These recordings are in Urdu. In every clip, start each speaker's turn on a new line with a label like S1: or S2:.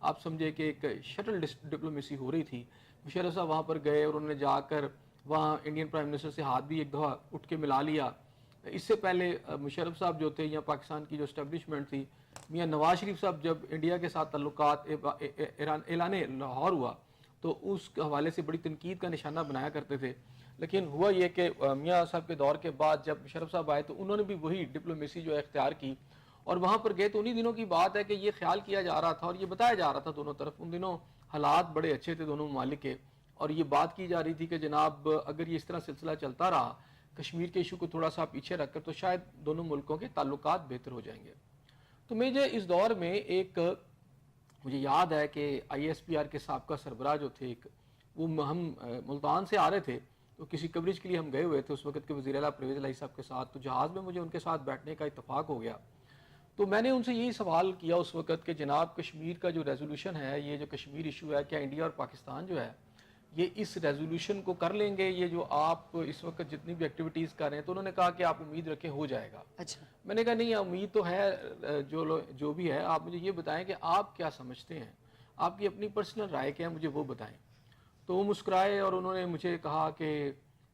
S1: آپ سمجھے کہ ایک شٹل ڈپلومیسی ہو رہی تھی. مشرف صاحب وہاں پر گئے اور انہوں نے جا کر وہاں انڈین پرائم منسٹر سے ہاتھ بھی ایک دفعہ اٹھ کے ملا لیا. اس سے پہلے مشرف صاحب جو تھے یا پاکستان کی جو اسٹیبلشمنٹ تھی, میاں نواز شریف صاحب جب انڈیا کے ساتھ تعلقات اعلان لاہور ہوا تو اس حوالے سے بڑی تنقید کا نشانہ بنایا کرتے تھے. لیکن ہوا یہ کہ میاں صاحب کے دور کے بعد جب مشرف صاحب آئے تو انہوں نے بھی وہی ڈپلومیسی جو ہے اختیار کی اور وہاں پر گئے. تو انہی دنوں کی بات ہے کہ یہ خیال کیا جا رہا تھا اور یہ بتایا جا رہا تھا دونوں طرف, ان دنوں حالات بڑے اچھے تھے دونوں ممالک کے, اور یہ بات کی جا رہی تھی کہ جناب اگر یہ اس طرح سلسلہ چلتا رہا کشمیر کے ایشو کو تھوڑا سا پیچھے رکھ کر تو شاید دونوں ملکوں کے تعلقات بہتر ہو جائیں گے. تو مجھے اس دور میں ایک مجھے یاد ہے کہ آئی ایس پی آر کے سابقہ سربراہ جو تھے, ایک وہ ہم ملتان سے آ رہے تھے تو کسی کوریج کے لیے ہم گئے ہوئے تھے اس وقت کے وزیر اعلیٰ پرویز الہی صاحب کے ساتھ. تو جہاز میں مجھے ان کے ساتھ بیٹھنے کا اتفاق ہو گیا. تو میں نے ان سے یہی سوال کیا اس وقت کہ جناب کشمیر کا جو ریزولوشن ہے, یہ جو کشمیر ایشو ہے, کیا انڈیا اور پاکستان جو ہے یہ اس ریزولوشن کو کر لیں گے, یہ جو آپ اس وقت جتنی بھی ایکٹیویٹیز کر رہے ہیں؟ تو انہوں نے کہا کہ آپ امید رکھیں ہو جائے گا.
S2: اچھا,
S1: میں نے کہا نہیں امید تو ہے, جو بھی ہے آپ مجھے یہ بتائیں کہ آپ کیا سمجھتے ہیں, آپ کی اپنی پرسنل رائے کیا ہے, مجھے وہ بتائیں. تو وہ مسکرائے اور انہوں نے مجھے کہا کہ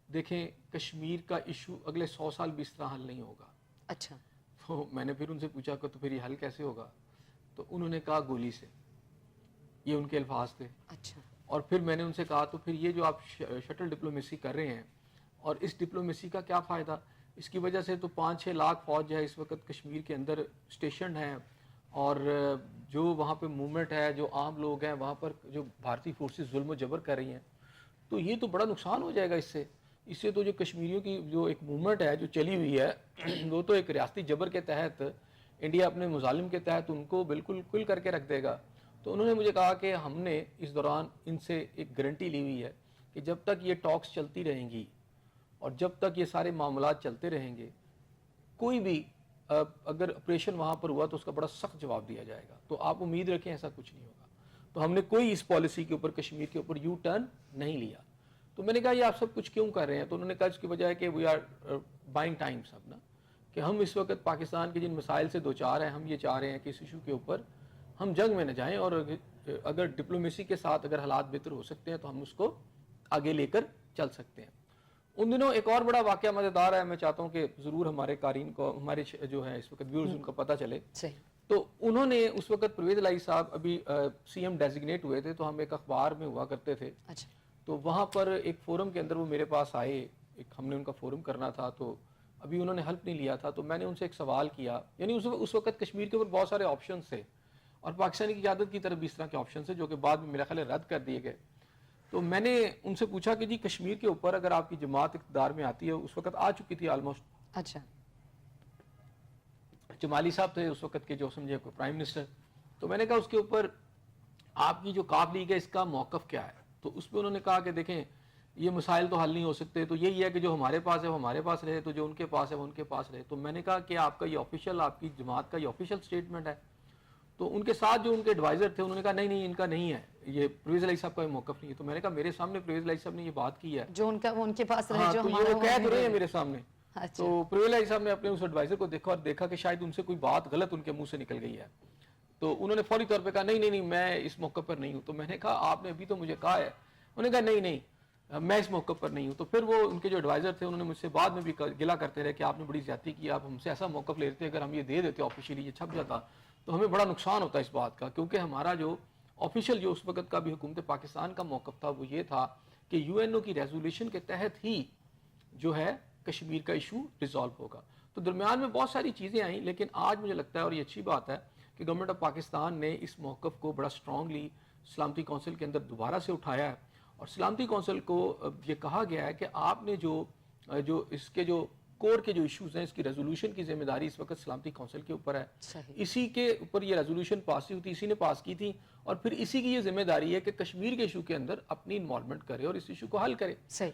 S1: دیکھیں کشمیر کا ایشو اگلے 100 سال بھی اس طرح حل نہیں ہوگا.
S2: اچھا,
S1: تو میں نے پھر ان سے پوچھا کہ تو پھر یہ حل کیسے ہوگا؟ تو انہوں نے کہا گولی سے, یہ ان کے الفاظ تھے.
S2: اچھا,
S1: اور پھر میں نے ان سے کہا تو پھر یہ جو آپ شٹل ڈپلومیسی کر رہے ہیں اور اس ڈپلومیسی کا کیا فائدہ؟ اس کی وجہ سے تو 5-6 لاکھ فوج ہے اس وقت کشمیر کے اندر اسٹیشنڈ ہیں, اور جو وہاں پہ موومنٹ ہے, جو عام لوگ ہیں وہاں پر, جو بھارتی فورسز ظلم و جبر کر رہی ہیں, تو یہ تو بڑا نقصان ہو جائے گا اس سے تو جو کشمیریوں کی جو ایک موومنٹ ہے جو چلی ہوئی ہے وہ تو ایک ریاستی جبر کے تحت انڈیا اپنے مظالم کے تحت ان کو بالکل کل کر کے رکھ دے گا. تو انہوں نے مجھے کہا کہ ہم نے اس دوران ان سے ایک گارنٹی لی ہوئی ہے کہ جب تک یہ ٹاکس چلتی رہیں گی اور جب تک یہ سارے معاملات چلتے رہیں گے, کوئی بھی اگر آپریشن وہاں پر ہوا تو اس کا بڑا سخت جواب دیا جائے گا. تو آپ امید رکھیں ایسا کچھ نہیں ہوگا. تو ہم نے کوئی اس پالیسی کے اوپر کشمیر کے اوپر یو ٹرن نہیں لیا. تو میں نے کہا یہ آپ سب کچھ کیوں کر رہے ہیں؟ تو انہوں نے کہا اس کی وجہ ہے کہ وی آر بائنگ ٹائم سب نا, کہ ہم اس وقت پاکستان کے جن مسائل سے دوچار ہیں ہم یہ چاہ رہے ہیں کہ اس ایشو کے اوپر ہم جنگ میں نہ جائیں, اور اگر ڈپلومیسی کے ساتھ اگر حالات بہتر ہو سکتے ہیں تو ہم اس کو آگے لے کر چل سکتے ہیں. ان دنوں ایک اور بڑا واقعہ مزیدار ہے, میں چاہتا ہوں کہ ضرور ہمارے قارئین کو, ہمارے جو ہے اس وقت ویورز ان کو پتہ چلے. تو انہوں نے اس وقت پرویز الہی صاحب ابھی سی ایم ڈیزگنیٹ ہوئے تھے, تو ہم ایک اخبار میں ہوا کرتے تھے. تو وہاں پر ایک فورم کے اندر وہ میرے پاس آئے, ایک ہم نے ان کا فورم کرنا تھا, تو ابھی انہوں نے ہیلپ نہیں لیا تھا. تو میں نے ان سے ایک سوال کیا, یعنی اس وقت کشمیر کے اوپر بہت سارے آپشنس تھے اور پاکستانی کی قیادت کی طرف بھی اس طرح کے آپشنس تھے جو کہ بعد میں میرا خیال ہے رد کر دیے گئے. تو میں نے ان سے پوچھا کہ جی کشمیر کے اوپر اگر آپ کی جماعت اقتدار میں آتی ہے, اس وقت آ چکی تھی آلموسٹ.
S2: اچھا,
S1: جمالی صاحب تھے اس وقت کے جو سمجھے پرائم منسٹر. تو میں نے کہا اس کے اوپر آپ کی جو کاف لیگ ہے اس کا موقف کیا ہے؟ تو اس پہ انہوں نے کہا کہ دیکھیں یہ مسائل تو حل نہیں ہو سکتے, تو یہی ہے کہ جو ہمارے پاس ہے وہ ہمارے پاس رہے, تو جو ان کے پاس ہے وہ ان کے پاس رہے. تو میں نے کہا کہ آپ کا یہ آفیشیل, آپ کی جماعت کا یہ آفیشیل سٹیٹمنٹ ہے؟ تو ان کے ساتھ جو ان کے ایڈوائزر تھے انہوں نے کہا نہیں ان کا نہیں ہے, یہ پرویز الہی صاحب کا موقف نہیں ہے. تو میں نے کہا میرے سامنے پرویز الہی صاحب نے یہ بات کی ہے
S2: جو ان کا وہ ان کے پاس رہے,
S1: ہاں,
S2: جو
S1: تو
S2: ہمارا
S1: یہ وہ کہہ تو رہے ہیں میرے سامنے. تو پرویز الہی صاحب نے اپنے اس ایڈوائزر کو دیکھا اور دیکھا کہ شاید ان سے کوئی بات غلط ان کے منہ سے نکل گئی ہے. تو انہوں نے فوری طور پہ کہا نہیں میں اس موقع پر نہیں ہوں. تو میں نے کہا آپ نے ابھی تو مجھے کہا ہے. انہوں نے کہا نہیں میں اس موقع پر نہیں ہوں. تو پھر وہ ان کے جو ایڈوائزر تھے انہوں نے مجھ سے بعد میں بھی گلا کرتے رہے کہ آپ نے بڑی زیادتی کی, آپ ہم سے ایسا موقف لے لیتے, اگر ہم یہ دے دیتے آفیشیلی, یہ چھپ جاتا تو ہمیں بڑا نقصان ہوتا ہے اس بات کا, کیونکہ ہمارا جو آفیشیل جو اس وقت کا بھی حکومت پاکستان کا موقف تھا وہ یہ تھا کہ یو این او کی ریزولوشن کے تحت ہی جو ہے کشمیر کا ایشو ریزالو ہوگا. تو درمیان میں بہت ساری چیزیں آئیں, لیکن آج مجھے لگتا ہے اور یہ اچھی بات ہے کہ گورنمنٹ آف پاکستان نے اس موقف کو بڑا اسٹرانگلی سلامتی کونسل کے اندر دوبارہ سے اٹھایا ہے, اور سلامتی کونسل کو یہ کہا گیا ہے کہ آپ نے جو اس کے جو کور کے جو ایشوز ہیں اس کی ریزولوشن کی ذمہ داری اس وقت سلامتی کونسل کے اوپر ہے. اسی کے اوپر یہ ریزولوشن پاس ہوئی تھی, اسی نے پاس کی تھی, اور پھر اسی کی یہ ذمہ داری ہے کہ کشمیر کے ایشو کے اندر اپنی انوالومنٹ کرے اور اس ایشو کو حل کرے.
S2: صحیح.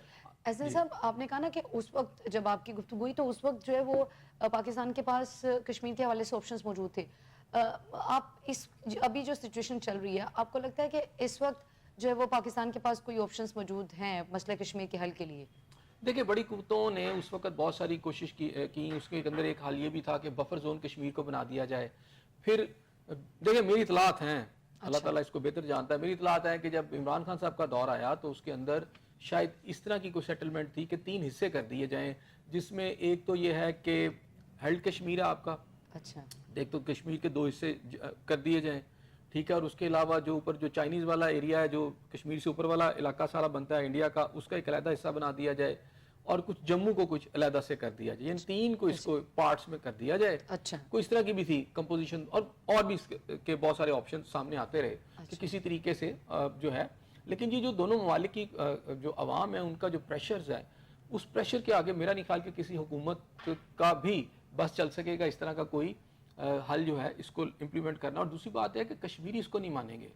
S2: احسن صاحب آپ نے کہا نا کہ اس وقت جب آپ کی گفتگو ہوئی تو اس وقت جو ہے وہ پاکستان کے پاس کشمیر کے حوالے سے آپشنز موجود تھے. آپ اس ابھی جو سچویشن چل رہی ہے آپ کو لگتا ہے کہ اس وقت جو ہے وہ پاکستان کے پاس کوئی آپشنز موجود ہیں مسئلہ کشمیر کے حل کے لیے؟
S1: دیکھیں بڑی قوتوں نے اس وقت بہت ساری کوشش کی, اس کے اندر ایک حال یہ بھی تھا کہ بفر زون کشمیر کو بنا دیا جائے. پھر دیکھیں میری اطلاعات ہیں اللہ تعالیٰ اس کو بہتر جانتا ہے. میری اطلاعات ہیں کہ جب عمران خان صاحب کا دور آیا تو اس کے اندر شاید اس طرح کی کوئی سیٹلمنٹ تھی کہ 3 حصے کر دیے جائیں, جس میں ایک تو یہ ہے کہ ہیلڈ کشمیر ہے آپ کا,
S2: اچھا,
S1: ایک تو کشمیر کے 2 حصے کر دیے جائیں, ٹھیک ہے, اور اس کے علاوہ جو اوپر جو چائنیز والا ایریا ہے, جو کشمیر سے اوپر والا علاقہ سارا بنتا ہے انڈیا کا, اس کا ایک علیحدہ حصہ بنا دیا جائے, اور کچھ جموں کو کچھ علیحدہ سے کر دیا جائے, یعنی 3 کو اس کو پارٹس میں کر دیا جائے.
S2: اچھا,
S1: کوئی اس طرح کی بھی تھی کمپوزیشن, اور بھی اس کے بہت سارے آپشن سامنے آتے رہے کہ کسی طریقے سے جو ہے. لیکن یہ جو دونوں ممالک کی جو عوام ہے ان کا جو پریشرز ہے, اس پریشر کے آگے میرا نہیں خیال کہ کسی حکومت کا بھی بس چل سکے گا اس طرح کا کوئی حل جو ہے اس کو امپلیمنٹ کرنا. اور دوسری بات ہے کہ کشمیری اس کو نہیں مانیں گے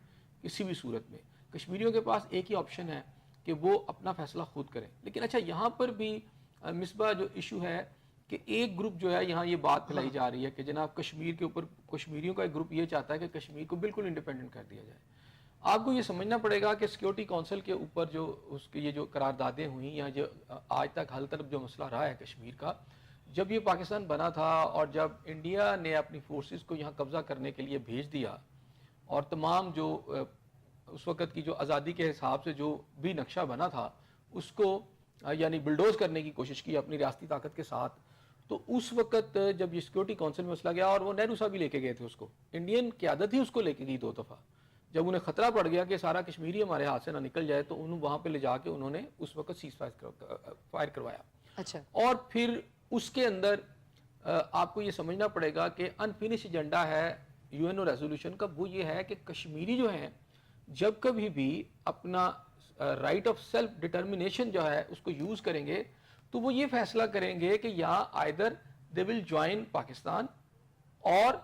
S1: کسی بھی صورت میں. کشمیریوں کے پاس ایک ہی آپشن ہے کہ وہ اپنا فیصلہ خود کریں. لیکن اچھا, یہاں پر بھی مصباح جو ایشو ہے کہ ایک گروپ جو ہے یہاں یہ بات پھیلائی جا رہی ہے کہ جناب کشمیر کے اوپر, کشمیریوں کا ایک گروپ یہ چاہتا ہے کہ کشمیر کو بالکل انڈیپینڈنٹ کر دیا جائے. آپ کو یہ سمجھنا پڑے گا کہ سیکیورٹی کونسل کے اوپر جو اس کی یہ جو قراردادیں ہوئیں یا جو آج تک حل طلب جو مسئلہ رہا ہے کشمیر کا, جب یہ پاکستان بنا تھا اور جب انڈیا نے اپنی فورسز کو یہاں قبضہ کرنے کے لیے بھیج دیا اور تمام جو اس وقت کی جو آزادی کے حساب سے جو بھی نقشہ بنا تھا اس کو یعنی بلڈوز کرنے کی کوشش کی اپنی ریاستی طاقت کے ساتھ, تو اس وقت جب یہ سیکیورٹی کونسل میں مسئلہ گیا, اور وہ نہرو صاحب بھی لے کے گئے تھے اس کو, انڈین قیادت ہی اس کو لے کے گئی 2 دفعہ, جب انہیں خطرہ پڑ گیا کہ سارا کشمیری ہمارے ہاتھ سے نہ نکل جائے تو انہوں وہاں پہ لے جا کے انہوں نے اس وقت سیز فائر کروایا.
S2: اچھا,
S1: اور پھر اس کے اندر آپ کو یہ سمجھنا پڑے گا کہ انفینش ایجنڈا ہے یو این او ریزولوشن کا, وہ یہ ہے کہ کشمیری جو ہیں جب کبھی بھی اپنا رائٹ آف سیلف ڈٹرمنیشن جو ہے اس کو یوز کریں گے تو وہ یہ فیصلہ کریں گے کہ یا either they will join Pakistan اور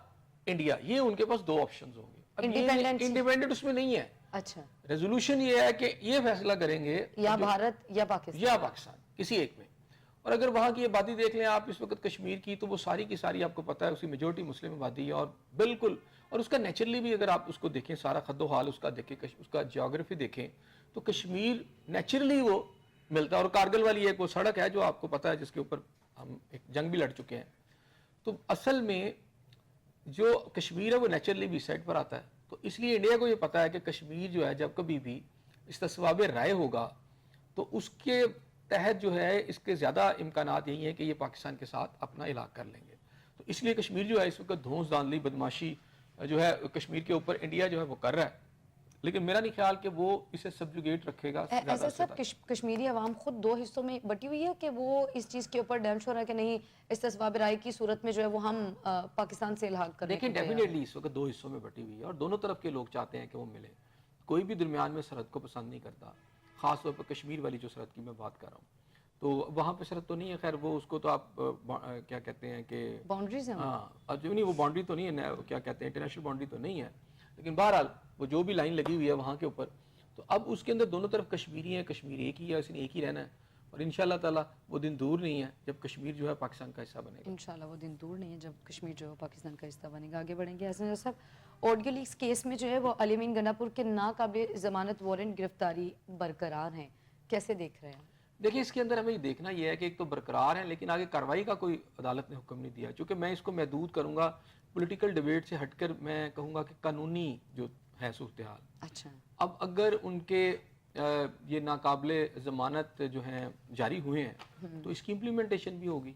S1: انڈیا, یہ ان کے پاس 2 آپشنز ہوں گے. انڈیپینڈنٹ اس میں نہیں ہے.
S2: اچھا,
S1: ریزولوشن یہ ہے کہ یہ فیصلہ کریں گے
S2: یا بھارت یا پاکستان
S1: کسی ایک میں. اور اگر وہاں کی آبادی دیکھ لیں آپ اس وقت کشمیر کی, تو وہ ساری کی ساری آپ کو پتہ ہے اس کی میجورٹی مسلم آبادی ہے, اور بالکل, اور اس کا نیچرلی بھی اگر آپ اس کو دیکھیں سارا خد و حال اس کا دیکھیں, اس کا جیوگرافی دیکھیں تو کشمیر نیچرلی وہ ملتا ہے. اور کارگل والی ایک وہ سڑک ہے جو آپ کو پتہ ہے جس کے اوپر ہم ایک جنگ بھی لڑ چکے ہیں. تو اصل میں جو کشمیر ہے وہ نیچرلی بھی سائڈ پر آتا ہے. تو اس لیے انڈیا کو یہ پتا ہے کہ کشمیر جو ہے جب کبھی بھی استصواب رائے ہوگا تو اس کے تحت جو ہے اس کے زیادہ امکانات یہی ہیں کہ یہ پاکستان کے ساتھ اپنا علاقہ کر لیں گے. تو اس لیے کشمیر جو ہے اس وقت دھونس دھاندلی بدماشی جو ہے کشمیر کے اوپر انڈیا جو ہے وہ کر رہا ہے, لیکن میرا نہیں خیال کہ وہ اسے سبجوگیٹ رکھے گا.
S2: ایسا سب کشمیری عوام خود 2 حصوں میں بٹی ہوئی ہے کہ وہ اس چیز کے اوپر ڈیم شور ہے کہ نہیں استصواب رائے کی صورت میں جو ہے وہ ہم پاکستان سے الحاق کرنے
S1: دیکھیں ڈیفینیٹلی اس وقت 2 حصوں میں بٹی ہوئی ہے, اور دونوں طرف کے لوگ چاہتے ہیں کہ وہ ملے. کوئی بھی درمیان میں سرحد کو پسند نہیں کرتا, خاص طور پر کشمیر والی جو سرحد کی میں بات کر رہا ہوں. تو وہاں پہ سرحد تو نہیں ہے, خیر وہ اس کو تو آپ کیا کہتے ہیں کہ
S2: باؤنڈریز ہیں,
S1: ہاں جو نہیں وہ باؤنڈری تو نہیں ہے, کیا کہتے ہیں انٹرنیشنل باؤنڈری تو نہیں ہے, لیکن بہرحال وہ جو بھی لائن لگی ہوئی ہے وہاں کے اوپر, تو اب اس کے اندر دونوں طرف کشمیری ہیں, کشمیر ایک ہی ہے, اس نے ایک ہی رہنا ہے. اور انشاءاللہ تعالیٰ وہ دن دور نہیں ہے جب کشمیر جو ہے پاکستان کا حصہ بنے گا.
S2: انشاءاللہ وہ دن دور نہیں ہے جب کشمیر جو ہے پاکستان کا حصہ بنے گا. آگے بڑھیں گے حسن صاحب, آڈیو لیکس کیس میں جو ہے وہ علی امین گناپور کے ناقابل ضمانت وارنٹ گرفتاری برقرار ہیں, کیسے دیکھ رہے ہیں؟
S1: دیکھیں اس کے اندر ہمیں یہ دیکھنا یہ ہے کہ ایک تو برقرار ہیں, لیکن آگے کارروائی کا کوئی عدالت نے حکم نہیں دیا. چونکہ میں اس کو محدود کروں گا پولیٹیکل ڈیبیٹ سے ہٹ کر, میں کہوں گا کہ قانونی جو ہے صورتحال.
S2: اچھا,
S1: اب اگر ان کے یہ ناقابل ضمانت جو ہیں جاری ہوئے ہیں تو اس کی امپلیمنٹیشن بھی ہوگی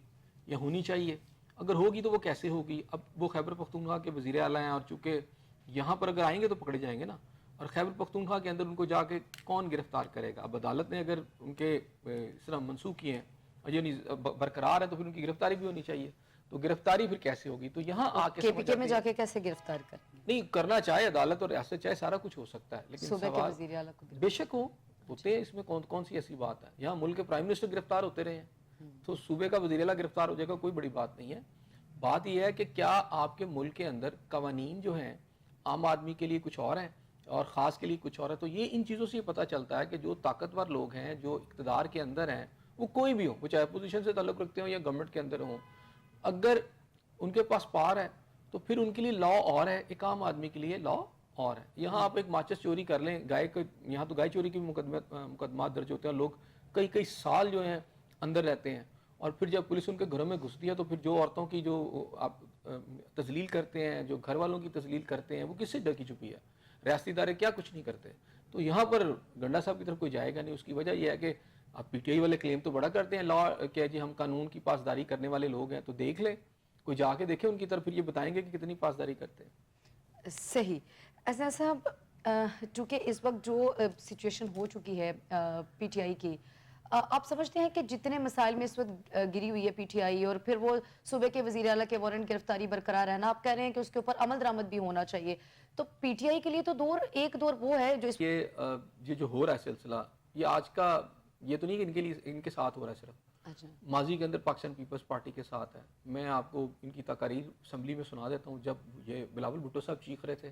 S1: یا ہونی چاہیے. اگر ہوگی تو وہ کیسے ہوگی؟ اب وہ خیبر پختونخوا کے وزیر اعلیٰ ہیں, اور چونکہ یہاں پر اگر آئیں گے تو پکڑے جائیں گے نا, اور خیبر پختونخوا کے اندر ان کو جا کے کون گرفتار کرے گا؟ اب عدالت نے اگر ان کے اس طرح منسوخ کیے ہیں یعنی برقرار ہے تو پھر ان کی گرفتاری بھی ہونی چاہیے. تو گرفتاری پھر کیسے ہوگی؟ تو یہاں آ کے
S2: کے پی کے میں جا کے کیسے گرفتار کریں؟
S1: نہیں کرنا چاہے عدالت اور ریاست چاہے سارا کچھ ہو سکتا ہے, لیکن
S2: صوبے کے وزیر اعلیٰ کو
S1: بے شک ہوتے ہیں, اس میں کون سی ایسی بات ہے؟ یہاں ملک کے پرائم منسٹر گرفتار ہوتے رہے ہیں تو صوبے کا وزیر اعلیٰ گرفتار ہو جائے گا, کوئی بڑی بات نہیں ہے. بات یہ ہے کہ کیا آپ کے ملک کے اندر قوانین جو ہیں عام آدمی کے لیے کچھ اور ہیں اور خاص کے لیے کچھ اور ہے. تو یہ ان چیزوں سے یہ پتہ چلتا ہے کہ جو طاقتور لوگ ہیں, جو اقتدار کے اندر ہیں, وہ کوئی بھی ہوں, وہ چاہے اپوزیشن سے تعلق رکھتے ہوں یا گورنمنٹ کے اندر ہوں, اگر ان کے پاس پار ہے تو پھر ان کے لیے لا اور ہے, ایک عام آدمی کے لیے لا اور ہے. یہاں آپ ایک ماچس چوری کر لیں, گائے کو, یہاں تو گائے چوری کے مقدمات درج ہوتے ہیں, لوگ کئی سال جو ہیں اندر رہتے ہیں, اور پھر جب پولیس ان کے گھروں میں گھستی ہے تو پھر جو عورتوں کی جو آپ تذلیل کرتے ہیں, جو گھر والوں کی تذلیل کرتے ہیں, وہ کس سے ڈر کی چھپی ہے؟ ریاستی ادارے کیا کچھ نہیں کرتے. تو یہاں پر گنڈا صاحب کی طرف کوئی جائے گا نہیں. اس کی وجہ یہ ہے کہ اب پی ٹی آئی والے کلیم تو بڑا کرتے ہیں لا کہ جی ہم قانون کی پاسداری کرنے والے لوگ ہیں, تو دیکھ لیں, کوئی جا کے دیکھے ان کی طرف, پھر یہ بتائیں گے کہ کتنی پاسداری کرتے ہیں.
S2: صحیح. ایسا صاحب چونکہ اس وقت جو سچویشن ہو چکی ہے پی ٹی آئی کی, آپ سمجھتے ہیں کہ جتنے مسائل میں اس وقت گری ہوئی ہے پی ٹی آئی, اور پھر وہ صوبے کے وزیر اعلیٰ کے وارنٹ گرفتاری برقرار رہنا, آپ کہہ رہے ہیں کہ اس کے اوپر عمل درآمد بھی ہونا چاہیے, تو پی ٹی آئی کے لیے تو ایک دور وہ ہے جو
S1: یہ جو ہو رہا ہے سلسلہ, یہ آج کا یہ تو نہیں کہ ان کے لیے ان کے ساتھ ہو رہا ہے صرف, ماضی کے اندر پاکستان پیپلز پارٹی کے ساتھ ہے. میں آپ کو ان کی تقاریر اسمبلی میں سنا دیتا ہوں. جب یہ بلاول بھٹو صاحب چیخ رہے تھے,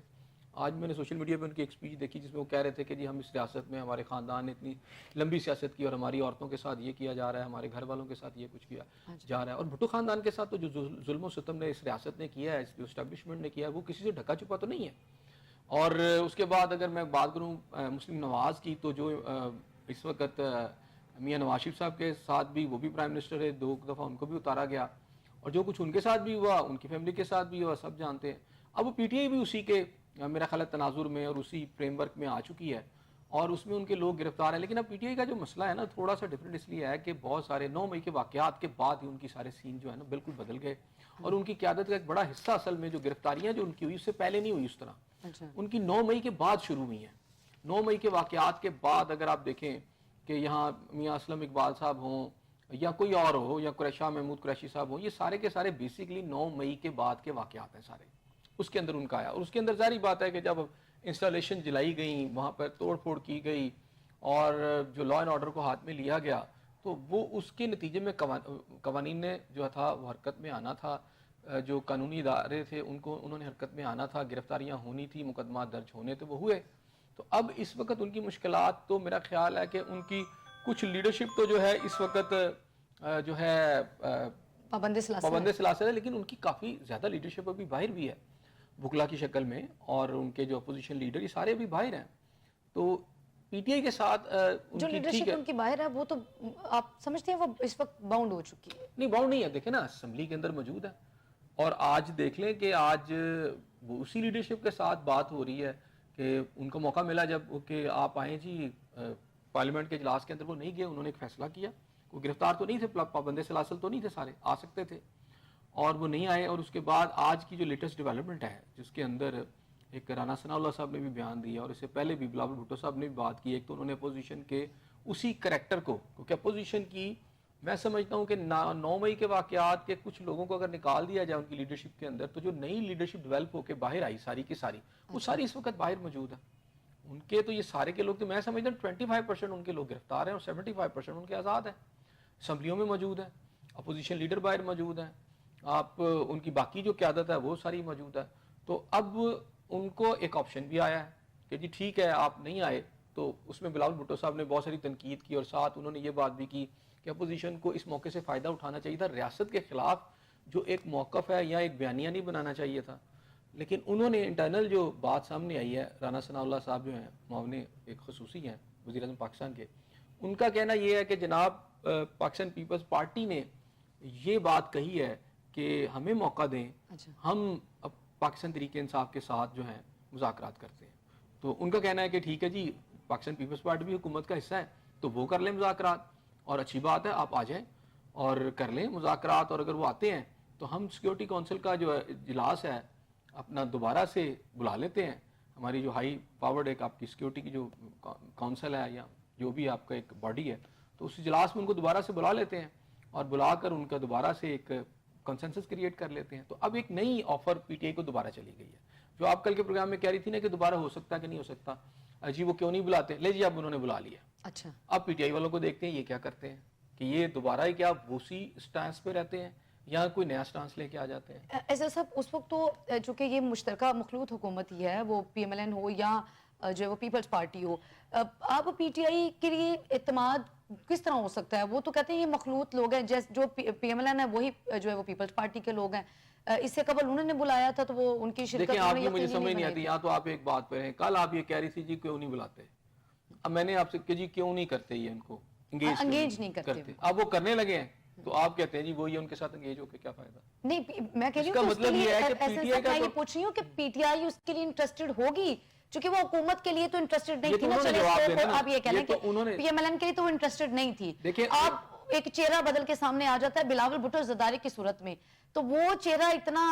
S1: آج میں نے سوشل میڈیا پہ ان کی ایک اسپیچ دیکھی جس میں وہ کہہ رہے تھے کہ جی ہم اس ریاست میں ہمارے خاندان نے اتنی لمبی سیاست کی اور ہماری عورتوں کے ساتھ یہ کیا جا رہا ہے, ہمارے گھر والوں کے ساتھ یہ کچھ کیا جا رہا ہے. اور بھٹو خاندان کے ساتھ تو جو ظلم و ستم نے اس ریاست نے کیا ہے, اس جو اسٹیبلشمنٹ نے کیا ہے, وہ کسی سے ڈھکا چھپا تو نہیں ہے. اور اس کے بعد اگر میں بات کروں مسلم نواز کی, تو جو اس وقت میاں نواز شریف صاحب کے ساتھ بھی, وہ بھی پرائم منسٹر ہے, 2 دفعہ ان کو بھی اتارا گیا, اور جو کچھ ان کے ساتھ بھی ہوا, ان کی فیملی کے ساتھ بھی ہوا, سب جانتے ہیں. اب وہ پی ٹی آئی بھی اسی کے میرا خیال ہے تناظر میں اور اسی فریم ورک میں آ چکی ہے, اور اس میں ان کے لوگ گرفتار ہیں. لیکن اب پی ٹی آئی کا جو مسئلہ ہے نا, تھوڑا سا ڈفرینٹ اس لیے ہے کہ بہت سارے 9 مئی کے واقعات کے بعد ہی ان کی سارے سین جو ہے نا بالکل بدل گئے, اور ان کی قیادت کا ایک بڑا حصہ اصل میں جو گرفتاریاں جو ان کی ہوئی اس سے پہلے نہیں ہوئی اس طرح, ان کی 9 مئی کے بعد شروع ہوئی ہیں. 9 مئی کے واقعات کے بعد اگر آپ دیکھیں کہ یہاں میاں اسلم اقبال صاحب ہوں یا کوئی اور ہو, یا شاہ محمود قریشی صاحب ہوں, یہ سارے کے سارے بیسیکلی 9 مئی کے بعد کے واقعات ہیں سارے, اس کے اندر ان کا آیا. اور اس کے اندر ظاہری بات ہے کہ جب انسٹالیشن جلائی گئی, وہاں پر توڑ پھوڑ کی گئی, اور جو لا اینڈ آرڈر کو ہاتھ میں لیا گیا, تو وہ اس کے نتیجے میں قوانین نے جو تھا وہ حرکت میں آنا تھا, جو قانونی ادارے تھے انہوں نے حرکت میں آنا تھا, گرفتاریاں ہونی تھی, مقدمات درج ہونے تھے, وہ ہوئے. تو اب اس وقت ان کی مشکلات, تو میرا خیال ہے کہ ان کی کچھ لیڈرشپ تو جو ہے اس وقت جو ہے پابند سلاسل ہے, لیکن ان کی کافی زیادہ لیڈرشپ ابھی باہر بھی ہے بکلا کی شکل میں, اور ان کے جو اپوزیشن لیڈر یہ سارے ابھی باہر ہیں. تو پی ٹی آئی کے ساتھ
S2: جو لیڈرشپ ان کی باہر ہے, وہ تو آپ سمجھتے ہیں وہ اس وقت باؤنڈ ہو چکی ہے؟
S1: نہیں, باؤنڈ نہیں ہے. دیکھیں نا, اسمبلی کے اندر موجود ہے, اور آج دیکھ لیں کہ آج وہ اسی لیڈرشپ کے ساتھ بات ہو رہی ہے کہ ان کو موقع ملا جب کہ آپ آئیں جی پارلیمنٹ کے اجلاس کے اندر, وہ نہیں گئے. انہوں نے ایک فیصلہ کیا, وہ گرفتار تو نہیں تھے, پابند سلاسل تو نہیں تھے, سارے آ سکتے تھے, اور وہ نہیں آئے. اور اس کے بعد آج کی جو لیٹسٹ ڈیولپمنٹ ہے, جس کے اندر ایک رانا ثناء اللہ صاحب نے بھی بیان دیا, اور اس سے پہلے بھی بلاول بھٹو صاحب نے بھی بات کی. ایک تو انہوں نے اپوزیشن کے اسی کریکٹر کو, کیونکہ اپوزیشن کی میں سمجھتا ہوں کہ 9 مئی کے واقعات کے کچھ لوگوں کو اگر نکال دیا جائے ان کی لیڈرشپ کے اندر, تو جو نئی لیڈرشپ ڈیولپ ہو کے باہر آئی ساری کی ساری, وہ ساری اس وقت باہر موجود ہے. ان کے تو یہ سارے کے لوگ, تو میں سمجھتا ہوں 25% ان کے لوگ گرفتار ہیں, اور 75% ان کے آزاد ہیں, اسمبلیوں میں موجود ہیں, اپوزیشن لیڈر باہر موجود ہیں, آپ ان کی باقی جو قیادت ہے وہ ساری موجود ہے. تو اب ان کو ایک آپشن بھی آیا ہے کہ جی ٹھیک ہے آپ نہیں آئے. تو اس میں بلاول بھٹو صاحب نے بہت ساری تنقید کی, اور ساتھ انہوں نے یہ بات بھی کی کہ اپوزیشن کو اس موقع سے فائدہ اٹھانا چاہیے تھا, ریاست کے خلاف جو ایک موقف ہے یا ایک بیانیہ نہیں بنانا چاہیے تھا. لیکن انہوں نے انٹرنل جو بات سامنے آئی ہے, رانا ثناء اللہ صاحب جو ہیں معاون ایک خصوصی ہیں وزیر اعظم پاکستان کے, ان کا کہنا یہ ہے کہ جناب پاکستان پیپلز پارٹی نے یہ بات کہی ہے کہ ہمیں موقع دیں, ہم پاکستان تحریک انصاف کے ساتھ جو ہیں مذاکرات کرتے ہیں. تو ان کا کہنا ہے کہ ٹھیک ہے جی, پاکستان پیپلز پارٹی بھی حکومت کا حصہ ہے, تو وہ کر لیں مذاکرات, اور اچھی بات ہے آپ آ جائیں اور کر لیں مذاکرات. اور اگر وہ آتے ہیں تو ہم سیکیورٹی کونسل کا جو اجلاس ہے اپنا دوبارہ سے بلا لیتے ہیں. ہماری جو ہائی پاورڈ ایک آپ کی سیکیورٹی کی جو کونسل ہے یا جو بھی آپ کا ایک باڈی ہے, تو اس اجلاس میں ان کو دوبارہ سے بلا لیتے ہیں, اور بلا کر ان کا دوبارہ سے ایک کنسنسس کریٹ کر لیتے ہیں. تو اب ایک نئی آفر پی ٹی آئی کو دوبارہ چلی گئی ہے, جو آپ کل کے پروگرام میں کہہ رہی تھی نا کہ دوبارہ ہو سکتا ہے کہ نہیں ہو سکتا, جی وہ کیوں نہیں بلاتے, لے جی اب انہوں نے بلا لیا.
S2: اچھا,
S1: اب پی ٹی آئی والوں کو دیکھتے ہیں یہ کیا کرتے ہیں, کہ یہ دوبارہ ہی کیا اسی سٹانس پہ رہتے ہیں یا کوئی نیا سٹانس لے کے آ جاتے ہیں.
S2: ایسا صاحب اس وقت تو چونکہ یہ مشترکہ مخلوط حکومت ہی ہے, وہ پی ایم ایل این ہو یا جو وہ پیپلز پارٹی ہو, اب پی ٹی آئی کے لیے اعتماد کس طرح ہو سکتا ہے؟ وہ تو کہتے ہیں یہ مخلوط لوگ ہیں, جیسے جو پی ایم ایل این ہے وہی جو ہے وہ پیپلز پارٹی کے لوگ ہیں. اس سے قبل انہوں نے بلایا تھا تو وہ ان کی شرکت
S1: دیکھیں آپ کی مجھے سمجھ نہیں آتی. یہاں تو آپ ایک بات پہ ہیں, کل آپ یہ کہہ رہی تھی جی کیوں نہیں بلاتے, اب میں نے آپ سے کہ جی کیوں نہیں کرتے یہ ان کو انگیج
S2: نہیں کرتے,
S1: اب وہ کرنے لگے ہیں, تو آپ کہتے ہیں جی وہ یہ ان کے ساتھ انگیج ہو کے کیا فائدہ.
S2: نہیں, میں کہہ رہی ہوں کہ مطلب یہ ہے کہ پی ٹی آئی کا, یہ پوچھ رہی ہوں کہ پی ٹی آئی اس کے لیے انٹرسٹڈ ہوگی چونکہ وہ حکومت کے لیے تو انٹرسٹڈ نہیں
S1: یہ
S2: تھی
S1: تو
S2: نا.
S1: انہوں نے
S2: چلے
S1: جواب
S2: اس
S1: دینا
S2: کو
S1: نا.
S2: آپ یہ کہہ لیں
S1: یہ تو انہوں نے-
S2: کہ پی ایم ایل این کے لیے تو وہ انٹرسٹڈ نہیں تھی.
S1: دیکھیں
S2: آپ ایک چہرہ بدل کے سامنے آ جاتا ہے بلاول بھٹو زرداری کی صورت میں, تو وہ چہرہ اتنا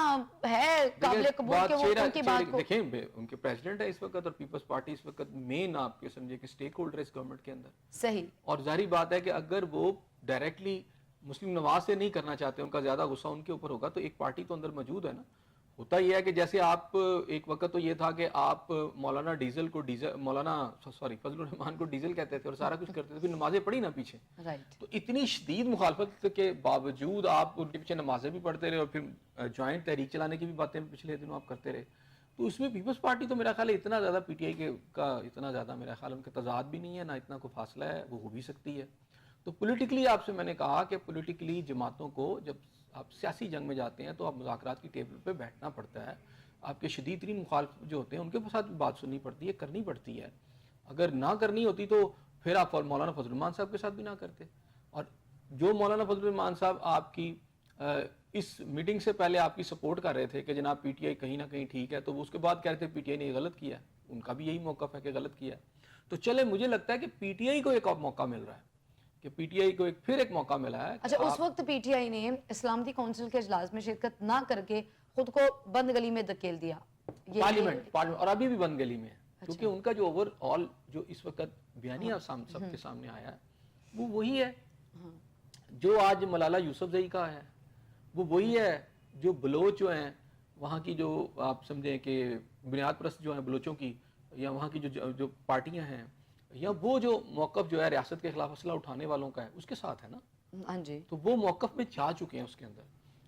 S2: ہے قابل قبول کہ وہ ان کی بات کو.
S1: دیکھیں ان کے پریزیڈنٹ ہے اس وقت, اور پیپلز پارٹی اس وقت مین آپ کے سمجھے کہ سٹیک ہولڈر ہے اس گورنمنٹ کے اندر.
S2: صحیح.
S1: اور ظاہری بات ہے کہ اگر وہ ڈائریکٹلی مسلم نواز سے نہیں کرنا چاہتے, ان کا زیادہ غصہ ان کے اوپر ہوگا, تو ایک پارٹی تو اندر موجود ہے نا. ہوتا یہ ہے کہ جیسے آپ ایک وقت تو یہ تھا کہ آپ مولانا فضل الرحمان کو ڈیزل کہتے تھے اور سارا کچھ کرتے تھے, پھر نمازیں پڑھی نا پیچھے.
S2: رائٹ.
S1: تو اتنی شدید مخالفت کے باوجود آپ ان کے پیچھے نمازیں بھی پڑھتے رہے, اور پھر جوائنٹ تحریک چلانے کی بھی باتیں پچھلے دنوں آپ کرتے رہے. تو اس میں پیپلز پارٹی تو میرا خیال ہے اتنا زیادہ پی ٹی آئی کا اتنا زیادہ میرا خیال ان کا تضاد بھی نہیں ہے, نہ اتنا کوئی فاصلہ ہے, وہ ہو بھی سکتی ہے. تو پولیٹیکلی آپ سے میں نے کہا کہ پولیٹیکلی جماعتوں کو جب آپ سیاسی جنگ میں جاتے ہیں تو آپ مذاکرات کی ٹیبل پہ بیٹھنا پڑتا ہے. آپ کے شدید ترین مخالف جو ہوتے ہیں ان کے ساتھ بھی بات سننی پڑتی ہے, کرنی پڑتی ہے. اگر نہ کرنی ہوتی تو پھر آپ مولانا فضل الرحمان صاحب کے ساتھ بھی نہ کرتے. اور جو مولانا فضل الرحمان صاحب آپ کی اس میٹنگ سے پہلے آپ کی سپورٹ کر رہے تھے کہ جناب پی ٹی آئی کہیں نہ کہیں ٹھیک ہے, تو وہ اس کے بعد کہہ رہے تھے پی ٹی آئی نے غلط کیا. ان کا بھی یہی موقف ہے کہ غلط کیا. تو چلے مجھے لگتا ہے کہ پی ٹی آئی کو ایک اور موقع مل رہا ہے, کہ پی ٹی آئی کو پھر ایک موقع ملا ہے.
S2: اچھا, اس وقت پی ٹی آئی نے اسلامتی کونسل کے اجلاس میں شرکت نہ کر کے خود کو بند گلی میں دھکیل دیا
S1: پارلیمنٹ, اور ابھی بھی بند گلی میں ہے, کیونکہ ان کا جو اوور آل جو اس وقت بیانیہ سب کے سامنے آیا ہے وہ وہی ہے جو آج ملالہ یوسفزئی کا ہے, وہ وہی ہے جو بلوچ جو ہیں وہاں کی, جو آپ سمجھیں کہ بنیاد پرست جو ہیں بلوچوں کی, یا وہاں کی جو پارٹیاں ہیں, یا وہ جو موقف جو ہے ریاست کے خلاف اسلحہ اٹھانے والوں کا ہے اس کے ساتھ ہے نا.
S2: ہاں جی.
S1: تو وہ موقف میں جا چکے ہیں اس کے اندر.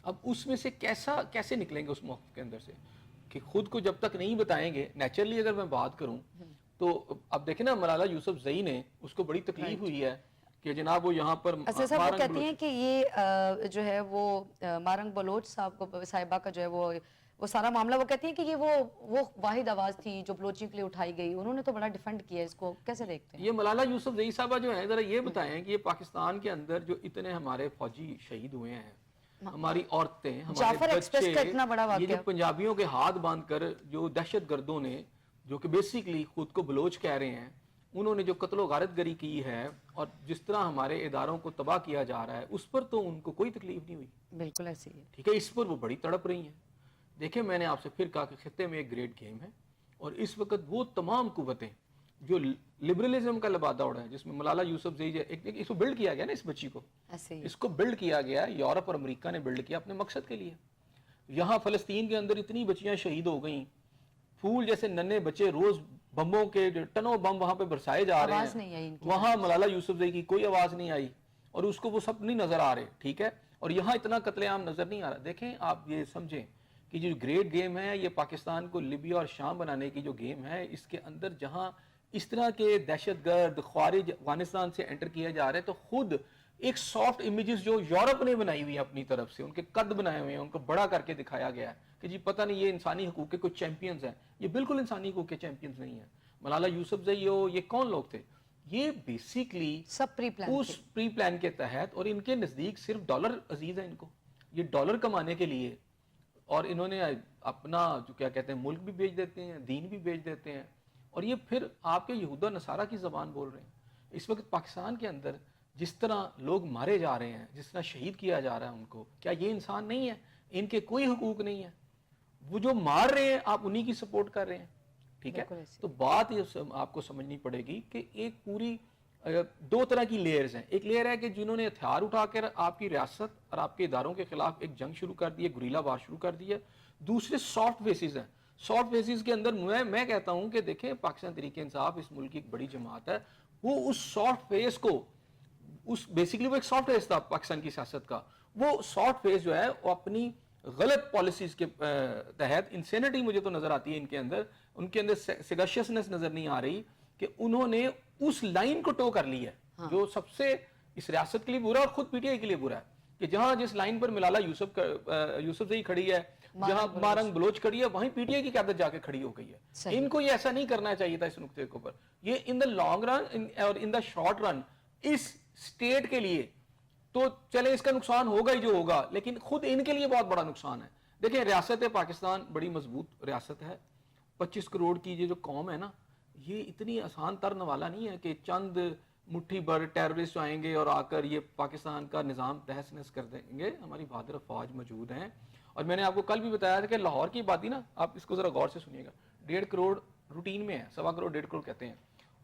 S1: اب اس میں سے کیسے نکلیں گے اس موقف کے اندر سے, کہ خود کو جب تک نہیں بتائیں گے. نیچرلی اگر میں بات کروں تو اب دیکھیں نا, ملالہ یوسفزئی نے اس کو بڑی تکلیف ہوئی ہے کہ جناب وہ یہاں پر
S2: اصل صاحب وہ کہتی ہیں کہ یہ جو ہے وہ مارنگ بلوچ صاحبہ کا جو ہے وہ سارا معاملہ, وہ کہتی ہیں کہ یہ وہ واحد آواز تھی جو بلوچیوں کے لیے اٹھائی گئی. انہوں نے تو بڑا ڈیفینڈ کیا, اس کو کیسے دیکھتے ہیں؟
S1: یہ ملالہ یوسفزئی صاحبہ جو ہیں, ذرا یہ بتائیں کہ یہ پاکستان کے اندر جو اتنے ہمارے فوجی شہید ہوئے ہیں, ہماری عورتیں, ہمارے بچے, یہ جو پنجابیوں کے ہاتھ باندھ کر جو دہشت گردوں نے, جو کہ بیسیکلی خود کو بلوچ کہہ رہے ہیں, انہوں نے جو قتل و غارت گری کی ہے اور جس طرح ہمارے اداروں کو تباہ کیا جا رہا ہے, اس پر تو ان کو کوئی تکلیف نہیں ہوئی.
S2: بالکل ایسی ہے.
S1: ٹھیک ہے, اس پر وہ بڑی تڑپ رہی ہیں. دیکھیں میں نے آپ سے پھر کہا کہ خطے میں ایک گریٹ گیم ہے, اور اس وقت وہ تمام قوتیں جو لبرلزم کا لبادہ اڑا ہے, جس میں ملالہ یوسفزئی اس کو بلڈ کیا گیا نا, اس بچی کو اس کو بلڈ کیا گیا, یورپ اور امریکہ نے بلڈ کیا اپنے مقصد کے لیے. یہاں فلسطین کے اندر اتنی بچیاں شہید ہو گئیں, پھول جیسے ننھے بچے, روز بمبوں کے ٹنوں بم وہاں پہ برسائے جا رہے ہیں, وہاں ملالہ یوسفزئی کی کوئی آواز نہیں آئی, اور اس کو وہ سب نہیں نظر آ رہے. ٹھیک ہے, اور یہاں اتنا قتل عام نظر نہیں آ رہا. دیکھیں آپ یہ سمجھیں کہ جو گریٹ گیم ہے, یہ پاکستان کو لیبیا اور شام بنانے کی جو گیم ہے, اس کے اندر جہاں اس طرح کے دہشت گرد خوارج افغانستان سے انٹر کیا جا رہا ہے, تو خود ایک سافٹ امیجز جو یورپ نے بنائی ہوئی ہے اپنی طرف سے, ان کے قد بنائے ہوئے ہیں, ان کو بڑا کر کے دکھایا گیا ہے کہ جی پتہ نہیں یہ انسانی حقوق کے کوئی چیمپئنز ہیں. یہ بالکل انسانی حقوق کے چیمپئنز نہیں ہیں. ملالہ یوسفزئی ہو, یہ کون لوگ تھے؟ یہ بیسیکلی
S2: سب
S1: اس پری پلان کے تحت, اور ان کے نزدیک صرف ڈالر عزیز ہے ان کو, یہ ڈالر کمانے کے لیے, اور انہوں نے اپنا جو کیا کہتے ہیں ملک بھی بیچ دیتے ہیں, دین بھی بیچ دیتے ہیں, اور یہ پھر آپ کے یہودہ نصارہ کی زبان بول رہے ہیں. اس وقت پاکستان کے اندر جس طرح لوگ مارے جا رہے ہیں, جس طرح شہید کیا جا رہا ہے ان کو, کیا یہ انسان نہیں ہے؟ ان کے کوئی حقوق نہیں ہے. وہ جو مار رہے ہیں آپ انہی کی سپورٹ کر رہے ہیں. ٹھیک ہے, تو بات یہ آپ کو سمجھنی پڑے گی کہ ایک پوری دو طرح کی لیئرز ہیں. ایک لیئر ہے کہ جنہوں نے ہتھیار اٹھا کر آپ کی ریاست اور آپ کے اداروں کے خلاف ایک جنگ شروع کر دی ہے, گریلا وار شروع کر دی ہے. دوسرے سافٹ فیسز ہیں. سافٹ فیسز کے اندر میں کہتا ہوں کہ دیکھیں پاکستان تحریک انصاف اس ملک کی ایک بڑی جماعت ہے, وہ اس سافٹ فیس کو, اس بیسیکلی وہ ایک سافٹ فیس تھا پاکستان کی سیاست کا, وہ سافٹ فیس جو ہے وہ اپنی غلط پالیسیز کے تحت, انسینٹی مجھے تو نظر آتی ہے ان کے اندر سیگشیسنس نظر نہیں آ رہی, کہ انہوں نے اس لائن کو ٹو کر لی ہے جو سب سے اس ریاست کے لیے برا اور خود پی ٹی آئی کے لیے برا ہے, کہ جہاں جس لائن پر ملالہ یوسفزئی کھڑی ہے, جہاں مارنگ بلوچ کھڑی ہے, وہیں پی ٹی آئی کی قیادت جا کے کھڑی ہو گئی ہے. ان کو یہ ایسا نہیں کرنا چاہیے تھا اس نقطے کے اوپر. یہ ان دا لانگ رن اور ان the short run us state کے لیے تو چلے اس کا نقصان ہوگا ہی جو ہوگا, لیکن خود ان کے لیے بہت بڑا نقصان ہے. دیکھیں ریاست پاکستان بڑی مضبوط ریاست ہے, 25 کروڑ کی یہ جو قوم ہے نا, یہ اتنی آسان ترن والا نہیں ہے کہ چند مٹھی بھر ٹیررسٹ آئیں گے اور آ کر یہ پاکستان کا نظام تہس نہس کر دیں گے. ہماری بہادر افواج موجود ہیں. اور میں نے آپ کو کل بھی بتایا تھا کہ لاہور کی آبادی نا, آپ اس کو ذرا غور سے سنیے گا, 1.5 کروڑ روٹین میں ہے, 1.25 کروڑ 1.5 کروڑ کہتے ہیں,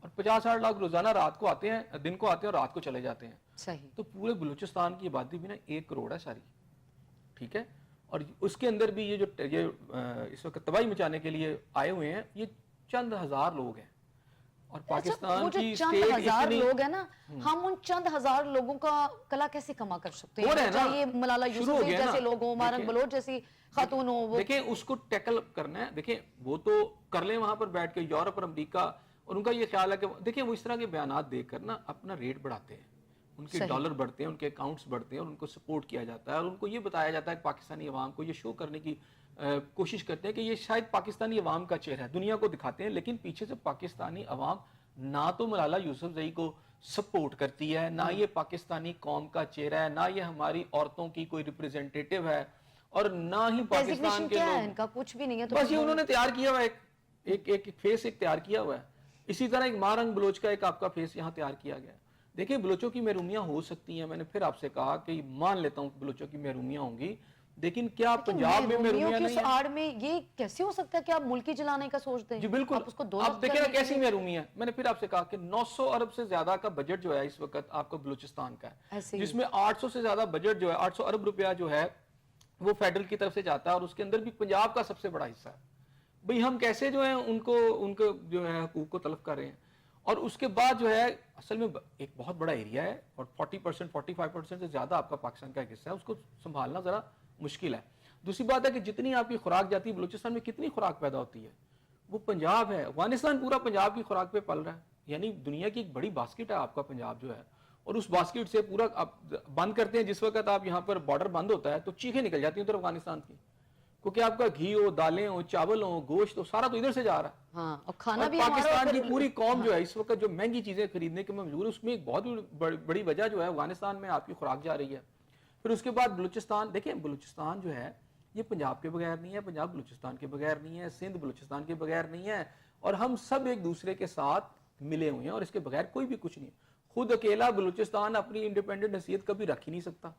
S1: اور 50-60 لاکھ روزانہ رات کو آتے ہیں, دن کو آتے ہیں اور رات کو چلے جاتے ہیں.
S2: صحیح.
S1: تو پورے بلوچستان کی آبادی بھی نا 1 کروڑ ہے ساری, ٹھیک ہے. اور اس کے اندر بھی یہ جو اس وقت تباہی مچانے کے لیے آئے ہوئے ہیں, یہ چند ہزار لوگ ہیں. اور پاکستان کی
S2: چند ہزار لوگ ہیں نا, ہم ان چند ہزار لوگوں کا کلا کیسے کما کر سکتے ہیں؟ چاہیے ملالہ یوسفزئی جیسے لوگ ہوں, مارن بلوچ جیسی خاتون ہوں.
S1: دیکھیں اس کو ٹیکل کرنا ہے. دیکھیں وہ تو کر لیں وہاں پر بیٹھ کے, یورپ اور امریکہ, اور ان کا یہ خیال ہے کہ دیکھیں وہ اس طرح کے بیانات دے کر نا اپنا ریٹ بڑھاتے ہیں, ان کے ڈالر بڑھتے ہیں, ان کے اکاؤنٹس بڑھتے ہیں, اور ان کو سپورٹ کیا جاتا ہے, اور ان کو یہ بتایا جاتا ہے کہ پاکستانی عوام کو یہ شو کرنے کی کوشش کرتے ہیں کہ یہ شاید پاکستانی عوام کا چہرہ ہے, دنیا کو دکھاتے ہیں. لیکن پیچھے سے پاکستانی عوام نہ تو ملالہ یوسفزئی کو سپورٹ کرتی ہے, نہ یہ پاکستانی قوم کا چہرہ ہے, نہ یہ ہماری عورتوں کی کوئی ریپریزنٹیٹیو ہے, اور نہ ہی پاکستان کے لوگ.
S2: ان کا کچھ بھی نہیں ہے.
S1: بس یہ انہوں نے تیار کیا ہوا ہے, ایک فیس ایک تیار کیا ہوا ہے. اسی طرح ایک مارنگ بلوچ کا ایک آپ کا فیس یہاں تیار کیا گیا ہے. دیکھیں بلوچوں کی محرومیاں ہو سکتی ہیں, میں نے پھر آپ سے کہا کہ مان لیتا ہوں بلوچوں کی محرومیاں ہوں گی, لیکن کیا پنجاب میں محرومیاں نہیں ہیں؟
S2: آڑ میں یہ کیسے ہو سکتا ہے کہ آپ ملکی جلانے کا سوچتے ہیں؟
S1: جی بالکل. آپ دیکھیں نا کیسی محرومی ہے. میں نے پھر آپ سے کہا کہ 900 ارب سے زیادہ کا بجٹ جو ہے اس وقت آپ کو بلوچستان کا ہے, جس میں 800 سے زیادہ بجٹ جو ہے, 800 ارب روپیہ جو ہے وہ فیڈرل کی طرف سے جاتا ہے, اور اس کے اندر بھی پنجاب کا سب سے بڑا حصہ ہے. بھئی ہم کیسے جو ہیں ان کو جو ہے حقوق کو تلف کر رہے ہیں. اور اس کے بعد جو ہے اصل میں ایک بہت بڑا ایریا ہے, اور 40% 45% سے زیادہ آپ کا پاکستان کا ایک حصہ ہے, اس کو سنبھالنا ذرا مشکل ہے. دوسری بات ہے کہ جتنی آپ کی خوراک جاتی ہے بلوچستان میں, کتنی خوراک پیدا ہوتی ہے, وہ پنجاب ہے. افغانستان پورا پنجاب کی خوراک پہ پل رہا ہے, یعنی دنیا کی ایک بڑی باسکٹ ہے آپ کا پنجاب جو ہے, اور اس باسکٹ سے پورا آپ بند کرتے ہیں. جس وقت آپ یہاں پر بارڈر بند ہوتا ہے تو چیخیں نکل جاتی ہیں ادھر افغانستان کی, کیونکہ آپ کا گھی ہو, دالیں ہو, چاول ہو, گوشت ہو, سارا تو ادھر سے جا رہا ہے.
S2: ہاں, اور کھانا بھی
S1: پاکستان کی پوری قوم جو ہے اس وقت جو مہنگی چیزیں خریدنے کے مجبور ہے, اس میں ایک بہت بڑی وجہ جو ہے افغانستان میں آپ کی خوراک جا رہی ہے. پھر اس کے بعد بلوچستان, دیکھیں بلوچستان جو ہے یہ پنجاب کے بغیر نہیں ہے, پنجاب بلوچستان کے بغیر نہیں ہے, سندھ بلوچستان کے بغیر نہیں ہے, اور ہم سب ایک دوسرے کے ساتھ ملے ہوئے ہیں, اور اس کے بغیر کوئی بھی کچھ نہیں. خود اکیلا بلوچستان اپنی انڈیپینڈنٹ حیثیت کبھی رکھ ہی نہیں سکتا.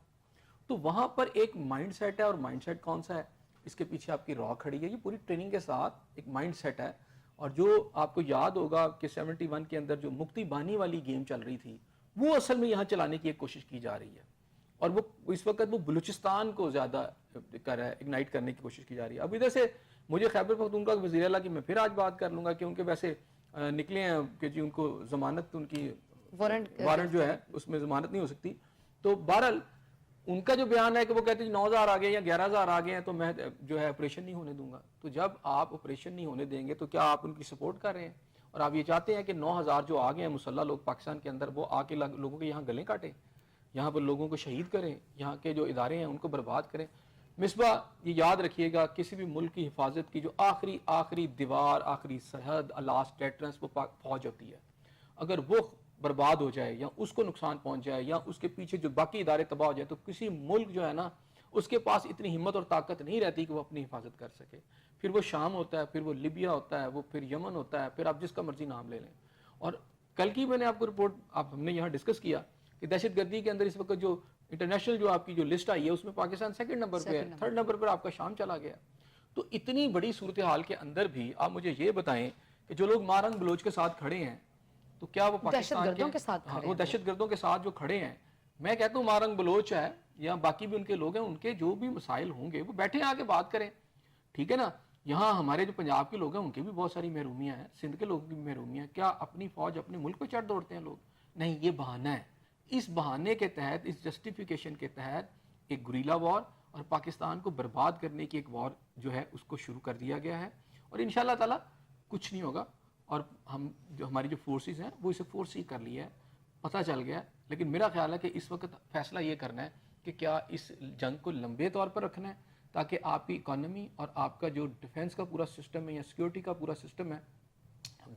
S1: تو وہاں پر ایک مائنڈ سیٹ ہے, اور مائنڈ سیٹ کون سا ہے, اس کے پیچھے آپ کی را کھڑی ہے. یہ پوری ٹریننگ کے ساتھ ایک مائنڈ سیٹ ہے. اور جو آپ کو یاد ہوگا کہ 71 کے اندر جو مکتی بانی والی گیم چل رہی تھی, وہ اصل میں یہاں چلانے کی ایک کوشش کی جا رہی ہے, اور وہ اس وقت وہ بلوچستان کو زیادہ اگنائٹ کرنے کی کوشش کی جا رہی ہے. اب ادھر سے مجھے خیبر پختونخوا کا وزیر اعلیٰ کی میں پھر آج بات کر لوں گا, کیونکہ ویسے نکلے ہیں کہ جی ان کو ضمانت, ان کی وارنٹ جو ہے اس میں ضمانت نہیں ہو سکتی. تو بہرحال ان کا جو بیان ہے کہ وہ کہتے ہیں 9,000 آ گئے یا 11,000 آ گئے ہیں تو میں جو ہے آپریشن نہیں ہونے دوں گا. تو جب آپ آپریشن نہیں ہونے دیں گے تو کیا آپ ان کی سپورٹ کر رہے ہیں؟ اور آپ یہ چاہتے ہیں کہ 9,000 جو آ گئے ہیں مسلح لوگ پاکستان کے اندر, وہ آ کے لوگوں کے یہاں گلیں کاٹیں, یہاں پر لوگوں کو شہید کریں, یہاں کے جو ادارے ہیں ان کو برباد کریں. مصباح یہ یاد رکھیے گا, کسی بھی ملک کی حفاظت کی جو آخری دیوار, آخری سرحد, لاسٹ ڈیٹرنس, وہ فوج ہوتی ہے. اگر وہ برباد ہو جائے یا اس کو نقصان پہنچ جائے یا اس کے پیچھے جو باقی ادارے تباہ ہو جائے, تو کسی ملک جو ہے نا اس کے پاس اتنی ہمت اور طاقت نہیں رہتی کہ وہ اپنی حفاظت کر سکے. پھر وہ شام ہوتا ہے, پھر وہ لیبیا ہوتا ہے, وہ پھر یمن ہوتا ہے, پھر آپ جس کا مرضی نام لے لیں. اور کل کی میں نے آپ کو رپورٹ ہم نے یہاں ڈسکس کیا کہ دہشت گردی کے اندر اس وقت جو انٹرنیشنل جو آپ کی جو لسٹ آئی ہے اس میں پاکستان 2nd نمبر پہ ہے, 3rd نمبر پر آپ کا شام چلا گیا. تو اتنی بڑی صورتحال کے اندر بھی آپ مجھے یہ بتائیں کہ جو لوگ مارنگ بلوچ کے ساتھ کھڑے ہیں, تو کیا وہ پاکستان وہ دہشت گردوں کے ساتھ جو کھڑے ہیں, میں کہتا ہوں مارنگ بلوچ ہے یا باقی بھی ان کے لوگ ہیں, ان کے جو بھی مسائل ہوں گے وہ بیٹھے آ کے بات کریں, ٹھیک ہے نا. یہاں ہمارے جو پنجاب کے لوگ ہیں ان کی بھی بہت ساری محرومیاں ہیں, سندھ کے لوگوں کی بھی محرومیاں ہیں. کیا اپنی فوج اپنے ملک پہ چڑھ دوڑتے ہیں لوگ؟ نہیں, یہ بہانہ ہے. اس بہانے کے تحت, اس جسٹیفیکیشن کے تحت ایک گریلا وار اور پاکستان کو برباد کرنے کی ایک وار جو ہے اس کو شروع کر دیا گیا ہے, اور انشاءاللہ تعالی کچھ نہیں ہوگا. اور ہم جو ہماری جو فورسز ہیں وہ اسے فورس ہی کر لیا ہے, پتہ چل گیا. لیکن میرا خیال ہے کہ اس وقت فیصلہ یہ کرنا ہے کہ کیا اس جنگ کو لمبے طور پر رکھنا ہے تاکہ آپ کی اکانومی اور آپ کا جو ڈیفنس کا پورا سسٹم ہے یا سیکیورٹی کا پورا سسٹم ہے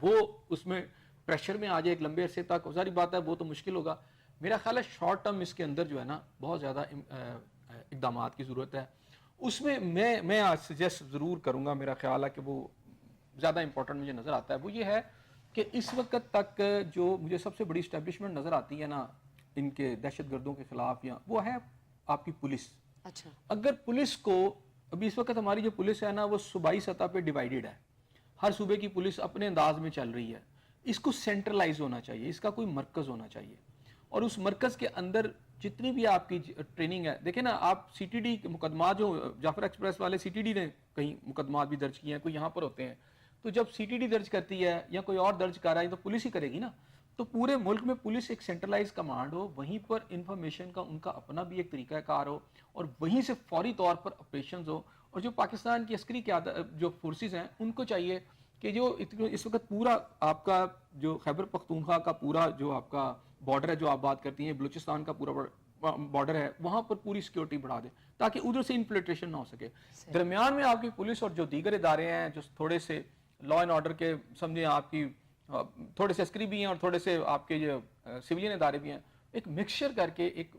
S1: وہ اس میں پریشر میں آ جائے ایک لمبے عرصے تک. ظاہری بات ہے وہ تو مشکل ہوگا. میرا خیال ہے شارٹ ٹرم اس کے اندر جو ہے نا بہت زیادہ اقدامات کی ضرورت ہے. اس میں میں آج سجیسٹ ضرور کروں گا, میرا خیال ہے کہ وہ زیادہ امپورٹنٹ مجھے نظر آتا ہے وہ یہ ہے کہ اس وقت تک جو مجھے سب سے بڑی اسٹیبلشمنٹ نظر آتی ہے نا ان کے دہشت گردوں کے خلاف یا وہ ہے آپ کی پولیس.
S2: اچھا
S1: اگر پولیس کو ابھی اس وقت ہماری جو پولیس ہے نا وہ صوبائی سطح پہ ڈیوائیڈڈ ہے, ہر صوبے کی پولیس اپنے انداز میں چل رہی ہے, اس کو سینٹرلائز ہونا چاہیے, اس کا کوئی مرکز ہونا چاہیے, اور اس مرکز کے اندر جتنی بھی آپ کی ٹریننگ ہے, دیکھیں نا آپ سی ٹی ڈی مقدمات جو جعفر ایکسپریس والے سی ٹی ڈی نے کہیں مقدمات بھی درج کیے ہیں, کوئی یہاں پر ہوتے ہیں, تو جب سی ٹی ڈی درج کرتی ہے یا کوئی اور درج کر رہا ہے تو پولیس ہی کرے گی نا. تو پورے ملک میں پولیس ایک سینٹرلائز کمانڈ ہو, وہیں پر انفارمیشن کا ان کا اپنا بھی ایک طریقہ کار ہو, اور وہیں سے فوری طور پر آپریشنز ہو. اور جو پاکستان کی عسکری قیادت جو فورسز ہیں ان کو چاہیے کہ جو اس وقت پورا آپ کا جو خیبر پختونخوا کا پورا جو آپ کا بارڈر ہے جو آپ بات کرتی ہیں, بلوچستان کا پورا بارڈر ہے, وہاں پر پوری سیکیورٹی بڑھا دیں تاکہ ادھر سے انفلٹریشن نہ ہو سکے. درمیان میں آپ کی پولیس اور جو دیگر ادارے ہیں جو تھوڑے سے لا اینڈ آرڈر کے سمجھیں آپ کی تھوڑے سے عسکری بھی ہیں اور تھوڑے سے آپ کے جو سویلین ادارے بھی ہیں, ایک مکسچر کر کے ایک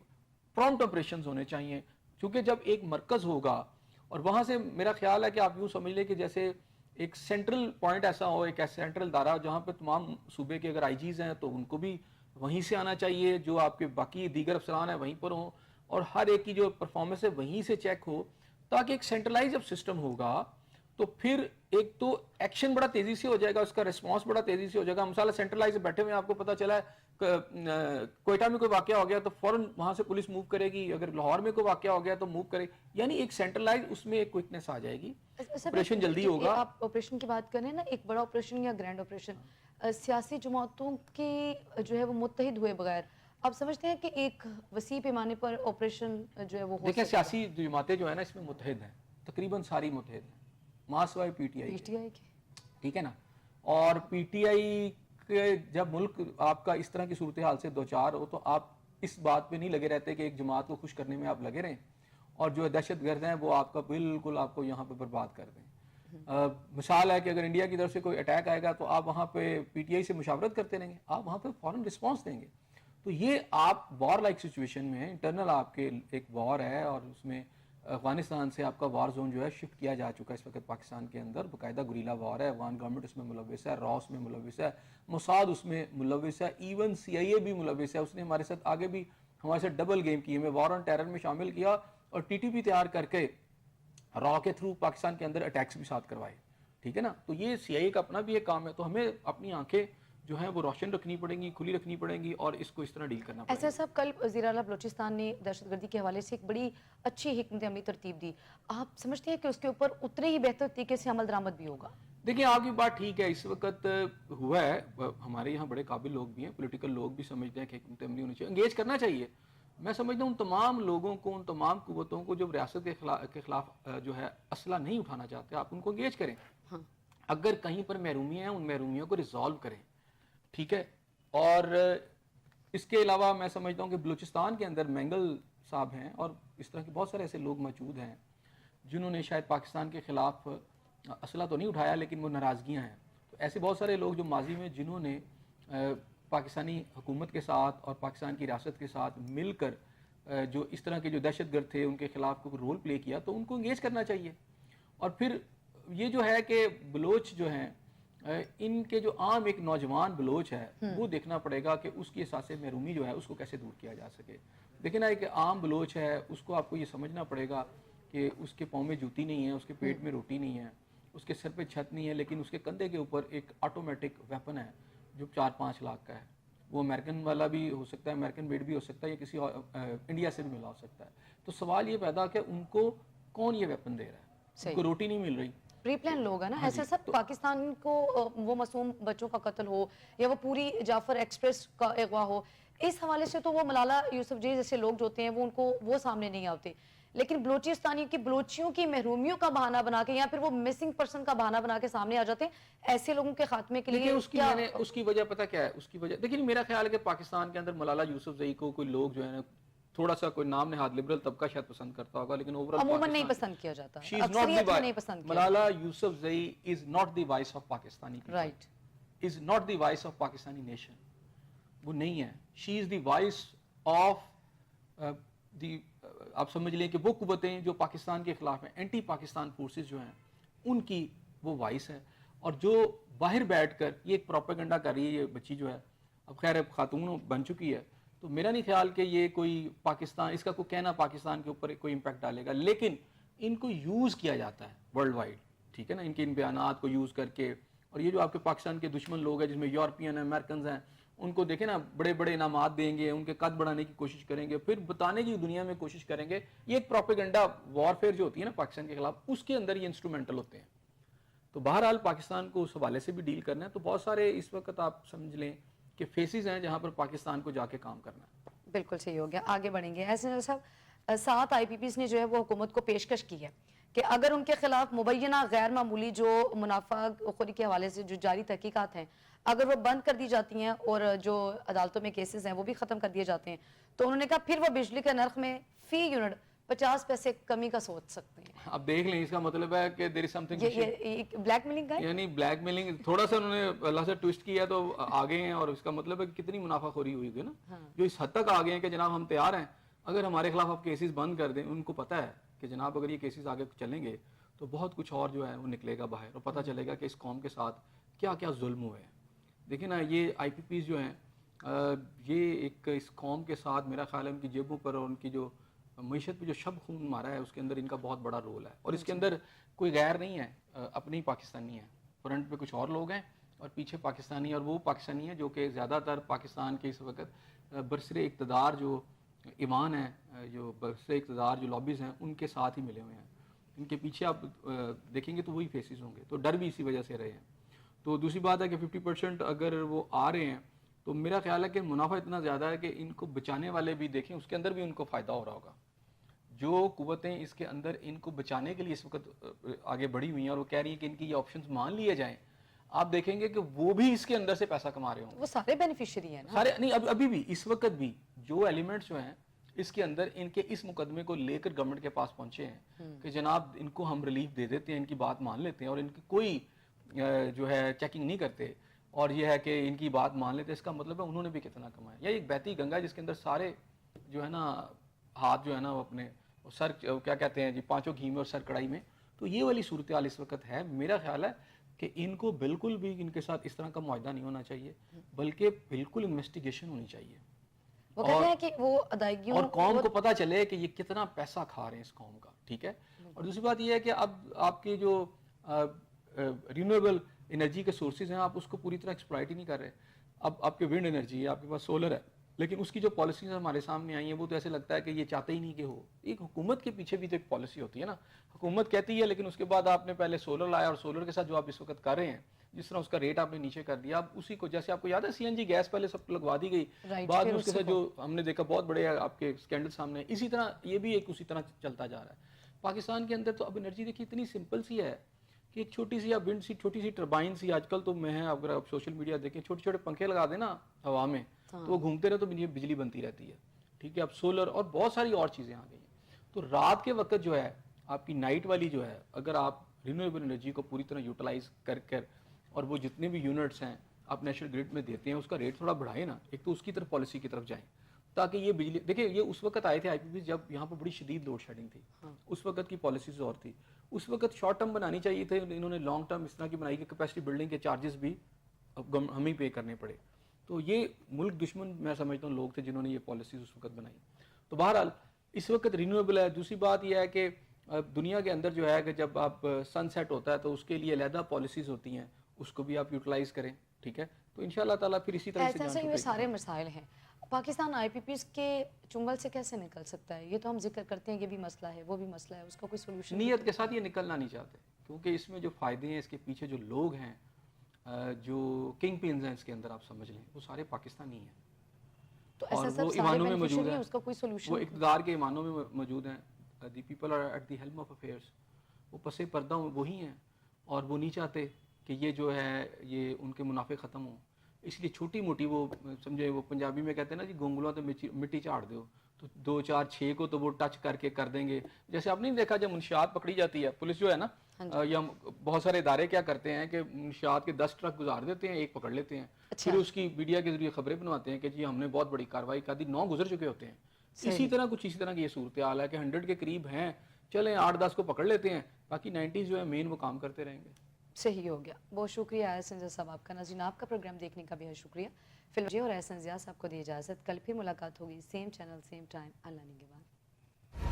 S1: پرامپٹ آپریشنز ہونے چاہیے. کیونکہ جب ایک مرکز ہوگا اور وہاں سے میرا خیال ہے کہ آپ یوں سمجھ لیں کہ جیسے ایک سینٹرل پوائنٹ ایسا ہو, ایک سینٹرل ادارہ جہاں پہ تمام صوبے کے اگر آئی جیز ہیں تو ان کو بھی وہیں سے آنا چاہیے, جو آپ کے باقی دیگر افسران ہیں وہیں پر ہوں, اور ہر ایک کی جو پرفارمنس ہے وہیں سے چیک ہو, تاکہ ایک سینٹرلائز جب سسٹم ہوگا تو پھر ایک تو ایکشن بڑا تیزی سے ہو جائے گا, اس کا ریسپانس بڑا تیزی سے ہو جائے گا. مثلا سینٹرلائز بیٹھے ہوئے آپ کو پتہ چلا ہے کوئٹہ میں کوئی واقعہ ہو گیا تو فوراً وہاں سے پولیس موو کرے گی, اگر لاہور میں کوئی واقعہ ہو گیا تو موو کرے, یعنی ایک سینٹرلائز اس میں ایک کوئکنیس آ جائے گی, آپریشن جلدی ہوگا.
S2: آپ آپریشن کی بات کریں نا, ایک بڑا آپریشن یا گرینڈ آپریشن, سیاسی جماعتوں کی جو ہے وہ متحد ہوئے بغیر آپ سمجھتے ہیں کہ ایک وسیع پیمانے پر آپریشن جو ہے وہ ہو
S1: دیکھیں سیاسی جماعتیں جو ہیں نا اس میں متحد ہیں, تقریباً ساری متحد ہیں, ماسوائے پی ٹی آئی
S2: کی
S1: ٹھیک ہے نا. اور پی ٹی آئی کے جب ملک آپ کا اس طرح کی صورتحال سے دوچار ہو تو آپ اس بات پہ نہیں لگے رہتے کہ ایک جماعت کو خوش کرنے میں آپ لگے رہیں اور جو دہشت گرد ہیں وہ آپ کا بالکل آپ کو یہاں پہ برباد کر دیں. مثال ہے کہ اگر انڈیا کی طرف سے کوئی اٹیک آئے گا تو آپ وہاں پہ پی ٹی آئی سے مشاورت کرتے رہیں گے, آپ وہاں پہ فوراً رسپانس دیں گے. تو یہ آپ وار لائک سچویشن میں انٹرنل آپ کے ایک وار ہے, اور اس میں افغانستان سے آپ کا وار زون جو ہے شفٹ کیا جا چکا ہے اس وقت پاکستان کے اندر, باقاعدہ گریلا وار ہے, افغان گورنمنٹ اس میں ملوث ہے, را اس میں ملوث ہے, موساد اس میں ملوث ہے, ایون سی آئی اے بھی ملوث ہے, اس نے ہمارے ساتھ آگے بھی ہمارے ساتھ ڈبل گیم کی, ہمیں وار آن ٹیرر میں شامل کیا اور ٹی ٹی پی تیار کر کے را کے تھرو پاکستان کے اندر اٹیکس بھی ساتھ کروائے. ٹھیک ہے نا. تو یہ سی آئی اے کا اپنا بھی ایک کام ہے, تو ہمیں اپنی آنکھیں جو ہیں وہ روشن رکھنی پڑیں گی, کھلی رکھنی پڑیں گی, اور اس کو اس طرح ڈیل کرنا پڑے گا.
S2: ایسا صاحب کل وزیر اعلیٰ بلوچستان نے دہشت گردی کے حوالے سے ایک بڑی اچھی حکمت عملی ترتیب دی, آپ سمجھتے ہیں کہ اس کے اوپر اتنے ہی بہتر طریقے سے عمل درآمد بھی ہوگا؟
S1: دیکھیں آپ کی بات ٹھیک ہے, اس وقت ہوا ہے, ہمارے یہاں بڑے قابل لوگ بھی ہیں, پولیٹیکل لوگ بھی سمجھتے ہیں کہ حکمت عملی ہونی چاہیے, انگیج کرنا چاہیے. میں سمجھتا ہوں ان تمام لوگوں کو, ان تمام قوتوں کو جو ریاست کے خلاف جو ہے اسلحہ نہیں اٹھانا چاہتے, آپ ان کو انگیج کریں. اگر کہیں پر محرومیاں ہیں ان محرومیوں کو ریزالو کریں. ٹھیک ہے. اور اس کے علاوہ میں سمجھتا ہوں کہ بلوچستان کے اندر مینگل صاحب ہیں اور اس طرح کے بہت سارے ایسے لوگ موجود ہیں جنہوں نے شاید پاکستان کے خلاف اسلحہ تو نہیں اٹھایا لیکن وہ ناراضگیاں ہیں. تو ایسے بہت سارے لوگ جو ماضی میں جنہوں نے پاکستانی حکومت کے ساتھ اور پاکستان کی ریاست کے ساتھ مل کر جو اس طرح کے جو دہشت گرد تھے ان کے خلاف کوئی رول پلے کیا, تو ان کو انگیج کرنا چاہیے. اور پھر یہ جو ہے کہ بلوچ جو ہیں ان کے جو عام ایک نوجوان بلوچ ہے وہ دیکھنا پڑے گا کہ اس کی احساس محرومی جو ہے اس کو کیسے دور کیا جا سکے. دیکھیں نا ایک عام بلوچ ہے, اس کو آپ کو یہ سمجھنا پڑے گا کہ اس کے پاؤں میں جوتی نہیں ہے, اس کے پیٹ میں روٹی نہیں ہے, اس کے سر پہ چھت نہیں ہے, لیکن اس کے کندھے کے اوپر ایک آٹومیٹک ویپن ہے جو 4-5 لاکھ کا ہے. وہ امریکن والا بھی ہو سکتا ہے, امریکن میڈ بھی ہو سکتا ہے, یا کسی انڈیا سے بھی ملا ہو سکتا ہے. تو سوال یہ پیدا کہ ان کو کون یہ ویپن دے رہا ہے, ان کو روٹی نہیں مل رہی.
S2: پری پلان لوگ ہیں نا. ایسا سب پاکستان کو وہ معصوم بچوں کا قتل ہو یا وہ پوری جعفر ایکسپریس کا اغوا ہو, اس حوالے سے تو وہ ملالہ یوسفزئی جیسے لوگ جو ہوتے ہیں وہ ان کو وہ سامنے نہیں آتے, لیکن بلوچستانی کی بلوچیوں کی محرومیوں کا بہانہ بنا کے یا پھر وہ مسنگ پرسن کا بہانہ بنا کے سامنے آ جاتے ہیں. ایسے لوگوں کے خاتمے کے لیے
S1: اس کی وجہ پتہ کیا ہے, اس کی وجہ دیکھیں میرا خیال ہے کہ پاکستان کے اندر ملالہ یوسفزئی کو کوئی لوگ جو ہے نا تھوڑا سا کوئی نام نہاد لبرل طبقہ شاید پسند کرتا ہوگا, لیکن
S2: عموماً نہیں پسند کیا جاتا, اکثریت میں نہیں پسند کیا.
S1: Malala Yousafzai is not the voice of Pakistani people,
S2: right,
S1: is not the voice of Pakistani nation. وہ نہیں ہے. شی از دی وائس آف دی, آپ سمجھ لیں کہ وہ قوتیں جو پاکستان کے خلاف ہیں, اینٹی پاکستان فورسز جو ہیں ان کی وہ وائس ہے. اور جو باہر بیٹھ کر یہ ایک پروپیگنڈا کر رہی ہے یہ بچی جو ہے، اب خیر اب خاتون بن چکی ہے، تو میرا نہیں خیال کہ یہ کوئی پاکستان، اس کا کوئی کہنا پاکستان کے اوپر کوئی امپیکٹ ڈالے گا، لیکن ان کو یوز کیا جاتا ہے ورلڈ وائڈ، ٹھیک ہے نا، ان کے ان بیانات کو یوز کر کے. اور یہ جو آپ کے پاکستان کے دشمن لوگ ہیں جس میں یورپین ہیں، امریکنز ہیں، ان کو دیکھیں نا بڑے بڑے انعامات دیں گے، ان کے قد بڑھانے کی کوشش کریں گے، پھر بتانے کی دنیا میں کوشش کریں گے. یہ ایک پروپیگنڈا وارفیئر جو ہوتی ہے نا پاکستان کے خلاف، اس کے اندر یہ انسٹرومنٹل ہوتے ہیں. تو بہرحال پاکستان کو اس حوالے سے بھی ڈیل کرنا ہے. تو بہت سارے اس وقت آپ سمجھ لیں کہ فیسز ہیں جہاں پر پاکستان کو جا کے کام کرنا ہے.
S2: بالکل صحیح ہو گیا. آگے بڑھیں گے. ایسے صاحب 7 آئی پی پیز نے جو ہے وہ حکومت کو پیشکش کی ہے کہ اگر ان کے خلاف مبینہ غیر معمولی جو منافع خوری کے حوالے سے جو جاری تحقیقات ہیں اگر وہ بند کر دی جاتی ہیں اور جو عدالتوں میں کیسز ہیں وہ بھی ختم کر دیے جاتے ہیں، تو انہوں نے کہا پھر وہ بجلی کے نرخ میں فی یونٹ 50 پیسے کمی کا سوچ سکتے ہیں.
S1: اب دیکھ لیں، اس کا مطلب ہے کہ دیر از سم تھنگ،
S2: یہ بلیک میلنگ کا ہے،
S1: یعنی بلیک میلنگ تھوڑا سا انہوں نے اللہ سے ٹویسٹ کیا تو آگے ہیں. اور اس کا مطلب ہے کہ کتنی منافع خوری ہوئی ہوئی نا، جو اس حد تک آگے ہیں کہ جناب ہم تیار ہیں اگر ہمارے خلاف آپ کیسز بند کر دیں. ان کو پتہ ہے کہ جناب اگر یہ کیسز آگے چلیں گے تو بہت کچھ اور جو ہے وہ نکلے گا باہر، اور پتہ چلے گا کہ اس قوم کے ساتھ کیا کیا ظلم ہوئے ہیں. دیکھیں نا یہ آئی پی پیز جو ہیں یہ ایک اس قوم کے ساتھ میرا خیال ہے ان کی جیبوں پر اور ان کی جو معیشت پہ جو شب خون مارا ہے اس کے اندر ان کا بہت بڑا رول ہے. اور اس کے اندر کوئی غیر نہیں ہے، اپنے ہی پاکستانی ہیں، فرنٹ پہ کچھ اور لوگ ہیں اور پیچھے پاکستانی ہیں. اور وہ پاکستانی ہیں جو کہ زیادہ تر پاکستان کے اس وقت برسر اقتدار جو ایمان ہے، جو برسر اقتدار جو لابیز ہیں ان کے ساتھ ہی ملے ہوئے ہیں. ان کے پیچھے آپ دیکھیں گے تو وہی فیسز ہوں گے. تو ڈر بھی اسی وجہ سے رہے ہیں. تو دوسری بات ہے کہ 50% اگر وہ آ رہے ہیں تو میرا خیال ہے کہ منافع اتنا زیادہ ہے کہ ان کو بچانے والے بھی دیکھیں اس کے اندر بھی ان کو فائدہ ہو رہا ہوگا. جو قوتیں اس کے اندر ان کو بچانے کے لیے اس وقت آگے بڑھی ہوئی ہیں اور وہ کہہ رہی ہیں کہ ان کی یہ آپشنز مان لیے جائیں، آپ دیکھیں گے کہ وہ بھی اس کے اندر سے پیسہ کما رہے ہوں گے.
S2: وہ سارے بینیفیشری ہیں نا،
S1: سارے نہیں، ابھی بھی اس وقت بھی جو ایلیمنٹس جو ہیں اس کے اندر ان کے اس مقدمے کو لے کر گورنمنٹ کے پاس پہنچے ہیں کہ جناب ان کو ہم ریلیف دے دیتے ہیں، ان کی بات مان لیتے ہیں اور ان کی کوئی جو ہے چیکنگ نہیں کرتے، اور یہ ہے کہ ان کی بات مان لیتے. اس کا مطلب ہے انہوں نے بھی کتنا کمایا. یہ ایک بہتی گنگا ہے جس کے اندر سارے جو ہے نا ہاتھ جو ہے نا وہ اپنے سر کیا کہتے ہیں جی پانچوں گھی میں اور سر کڑائی میں. تو یہ والی صورتحال اس وقت ہے. میرا خیال ہے کہ ان کو بالکل بھی ان کے ساتھ اس طرح کا معاہدہ نہیں ہونا چاہیے، بلکہ بالکل انویسٹیگیشن ہونی چاہیے.
S2: وہ کہتے ہیں کہ وہ ادائیگیوں
S1: اور قوم کو پتہ چلے کہ یہ کتنا پیسہ کھا رہے ہیں اس قوم کا، ٹھیک ہے. اور دوسری بات یہ ہے کہ اب آپ کے جو رینیویبل انرجی کے سورسز ہیں آپ اس کو پوری طرح ایکسپلائٹ ہی نہیں کر رہے. اب آپ کے ونڈ انرجی ہے، آپ کے پاس سولر ہے، لیکن اس کی جو پالیسیز ہمارے سامنے آئی ہیں وہ تو ایسے لگتا ہے کہ یہ چاہتے ہی نہیں کہ ہو. ایک حکومت کے پیچھے بھی تو ایک پالیسی ہوتی ہے نا. حکومت کہتی ہے لیکن اس کے بعد آپ نے پہلے سولر لایا اور سولر کے ساتھ جو آپ اس وقت کر رہے ہیں جس طرح اس کا ریٹ آپ نے نیچے کر دیا، اب اسی کو جیسے آپ کو یاد ہے سی این جی گیس پہلے سب لگوا دی گئی، بعد میں اس کے ساتھ جو ہم نے دیکھا بہت بڑے آپ کے اسکینڈل سامنے، اسی طرح یہ بھی ایک اسی طرح چلتا جا رہا ہے. پاکستان کے اندر تو اب انرجی دیکھیے اتنی سمپل سی ہے کہ ایک چھوٹی سی اب ونڈ سی چھوٹی سی ٹربائن سی، آج کل تو میں اگر آپ سوشل میڈیا دیکھیں چھوٹے چھوٹے پنکھے لگا دیں نا ہوا میں تو وہ گھومتے رہے تو بجلی بنتی رہتی ہے، ٹھیک ہے. اب سولر اور بہت ساری اور چیزیں آ گئی ہیں. تو رات کے وقت جو ہے آپ کی نائٹ والی جو ہے اگر آپ رینیویبل انرجی کو پوری طرح یوٹیلائز کر اور وہ جتنے بھی یونٹس ہیں آپ نیشنل گریڈ میں دیتے ہیں اس کا ریٹ تھوڑا بڑھائیں نا، ایک تو اس کی طرف پالیسی کی طرف جائیں تاکہ یہ بجلی دیکھیں. یہ اس وقت آئے تھے آئی پی پی جب یہاں پر بڑی شدید لوڈ شیڈنگ تھی، اس وقت کی پالیسیز اور تھی. اس وقت شارٹ ٹرم بنانی چاہیے تھے، انہوں نے لانگ ٹرم اس طرح کی بنائی کہ کیپیسٹی بلڈنگ کے چارجز بھی ہمیں پے کرنے پڑے. تو یہ ملک دشمن میں سمجھتا ہوں لوگ تھے جنہوں نے یہ پالیسیز اس وقت بنائی. تو بہرحال اس وقت رینیویبل ہے. دوسری بات یہ ہے کہ دنیا کے اندر جو ہے کہ جب آپ سن سیٹ ہوتا ہے تو اس کے لیے علیحدہ پالیسیز ہوتی ہیں، اس کو بھی آپ یوٹیلائز کریں، ٹھیک ہے. تو انشاءاللہ تعالیٰ پھر اسی طرح سے جان
S2: ایسے یہ سارے مسائل ہیں. پاکستان آئی پی پیز کے چنگل سے کیسے نکل سکتا ہے؟ یہ تو ہم ذکر کرتے ہیں یہ بھی مسئلہ ہے وہ بھی مسئلہ ہے، اس کا کوئی سولوشن
S1: نیت کے ساتھ یہ نکلنا نہیں چاہتے کیونکہ اس میں جو فائدے ہیں اس کے پیچھے جو لوگ ہیں جو کنگ پنز ہیں اس کے اندر آپ سمجھ لیں وہ سارے پاکستانی ہیں.
S2: تو
S1: اور
S2: ایسا
S1: وہ
S2: سب
S1: ایمانوں میں موجود ہیں،
S2: اس کا کوئی سولوشن
S1: وہ اقتدار کے ایمانوں میں موجود ہیں. The people are at the helm of affairs, وہ پس پردہ وہی ہیں اور وہ نہیں چاہتے کہ یہ جو ہے یہ ان کے منافع ختم ہوں. اس لیے چھوٹی موٹی وہ سمجھے وہ پنجابی میں کہتے ہیں نا جی گونگلوں تو مٹی چاڑ دو، تو 2 4 6 کو تو وہ ٹچ کر دیں گے. جیسے آپ نہیں دیکھا جب منشیات پکڑی جاتی ہے پولیس جو ہے نا یا بہت سارے ادارے کیا کرتے ہیں کہ منشیات کے 10 ٹرک گزار دیتے ہیں، ایک پکڑ لیتے ہیں، پھر اس کی میڈیا کے ذریعے خبریں بنواتے ہیں کہ جی ہم نے بہت بڑی کارروائی کر دی، 9 گزر چکے ہوتے ہیں. اسی طرح کچھ اسی طرح کی یہ صورتحال ہے کہ 100 کے قریب ہیں، چلیں 8 10 کو پکڑ لیتے ہیں، باقی 90 جو ہے مین وہ کام کرتے رہیں گے.
S2: صحیح ہو گیا. بہت شکریہ احسن ضیاء صاحب آپ کا. ناظرین آپ کا پروگرام دیکھنے کا بہت شکریہ. فی الحال اور احسن ضیاء صاحب کو دی اجازت. کل پھر ملاقات ہوگی سیم چینل سیم ٹائم. اللہ نگہبان.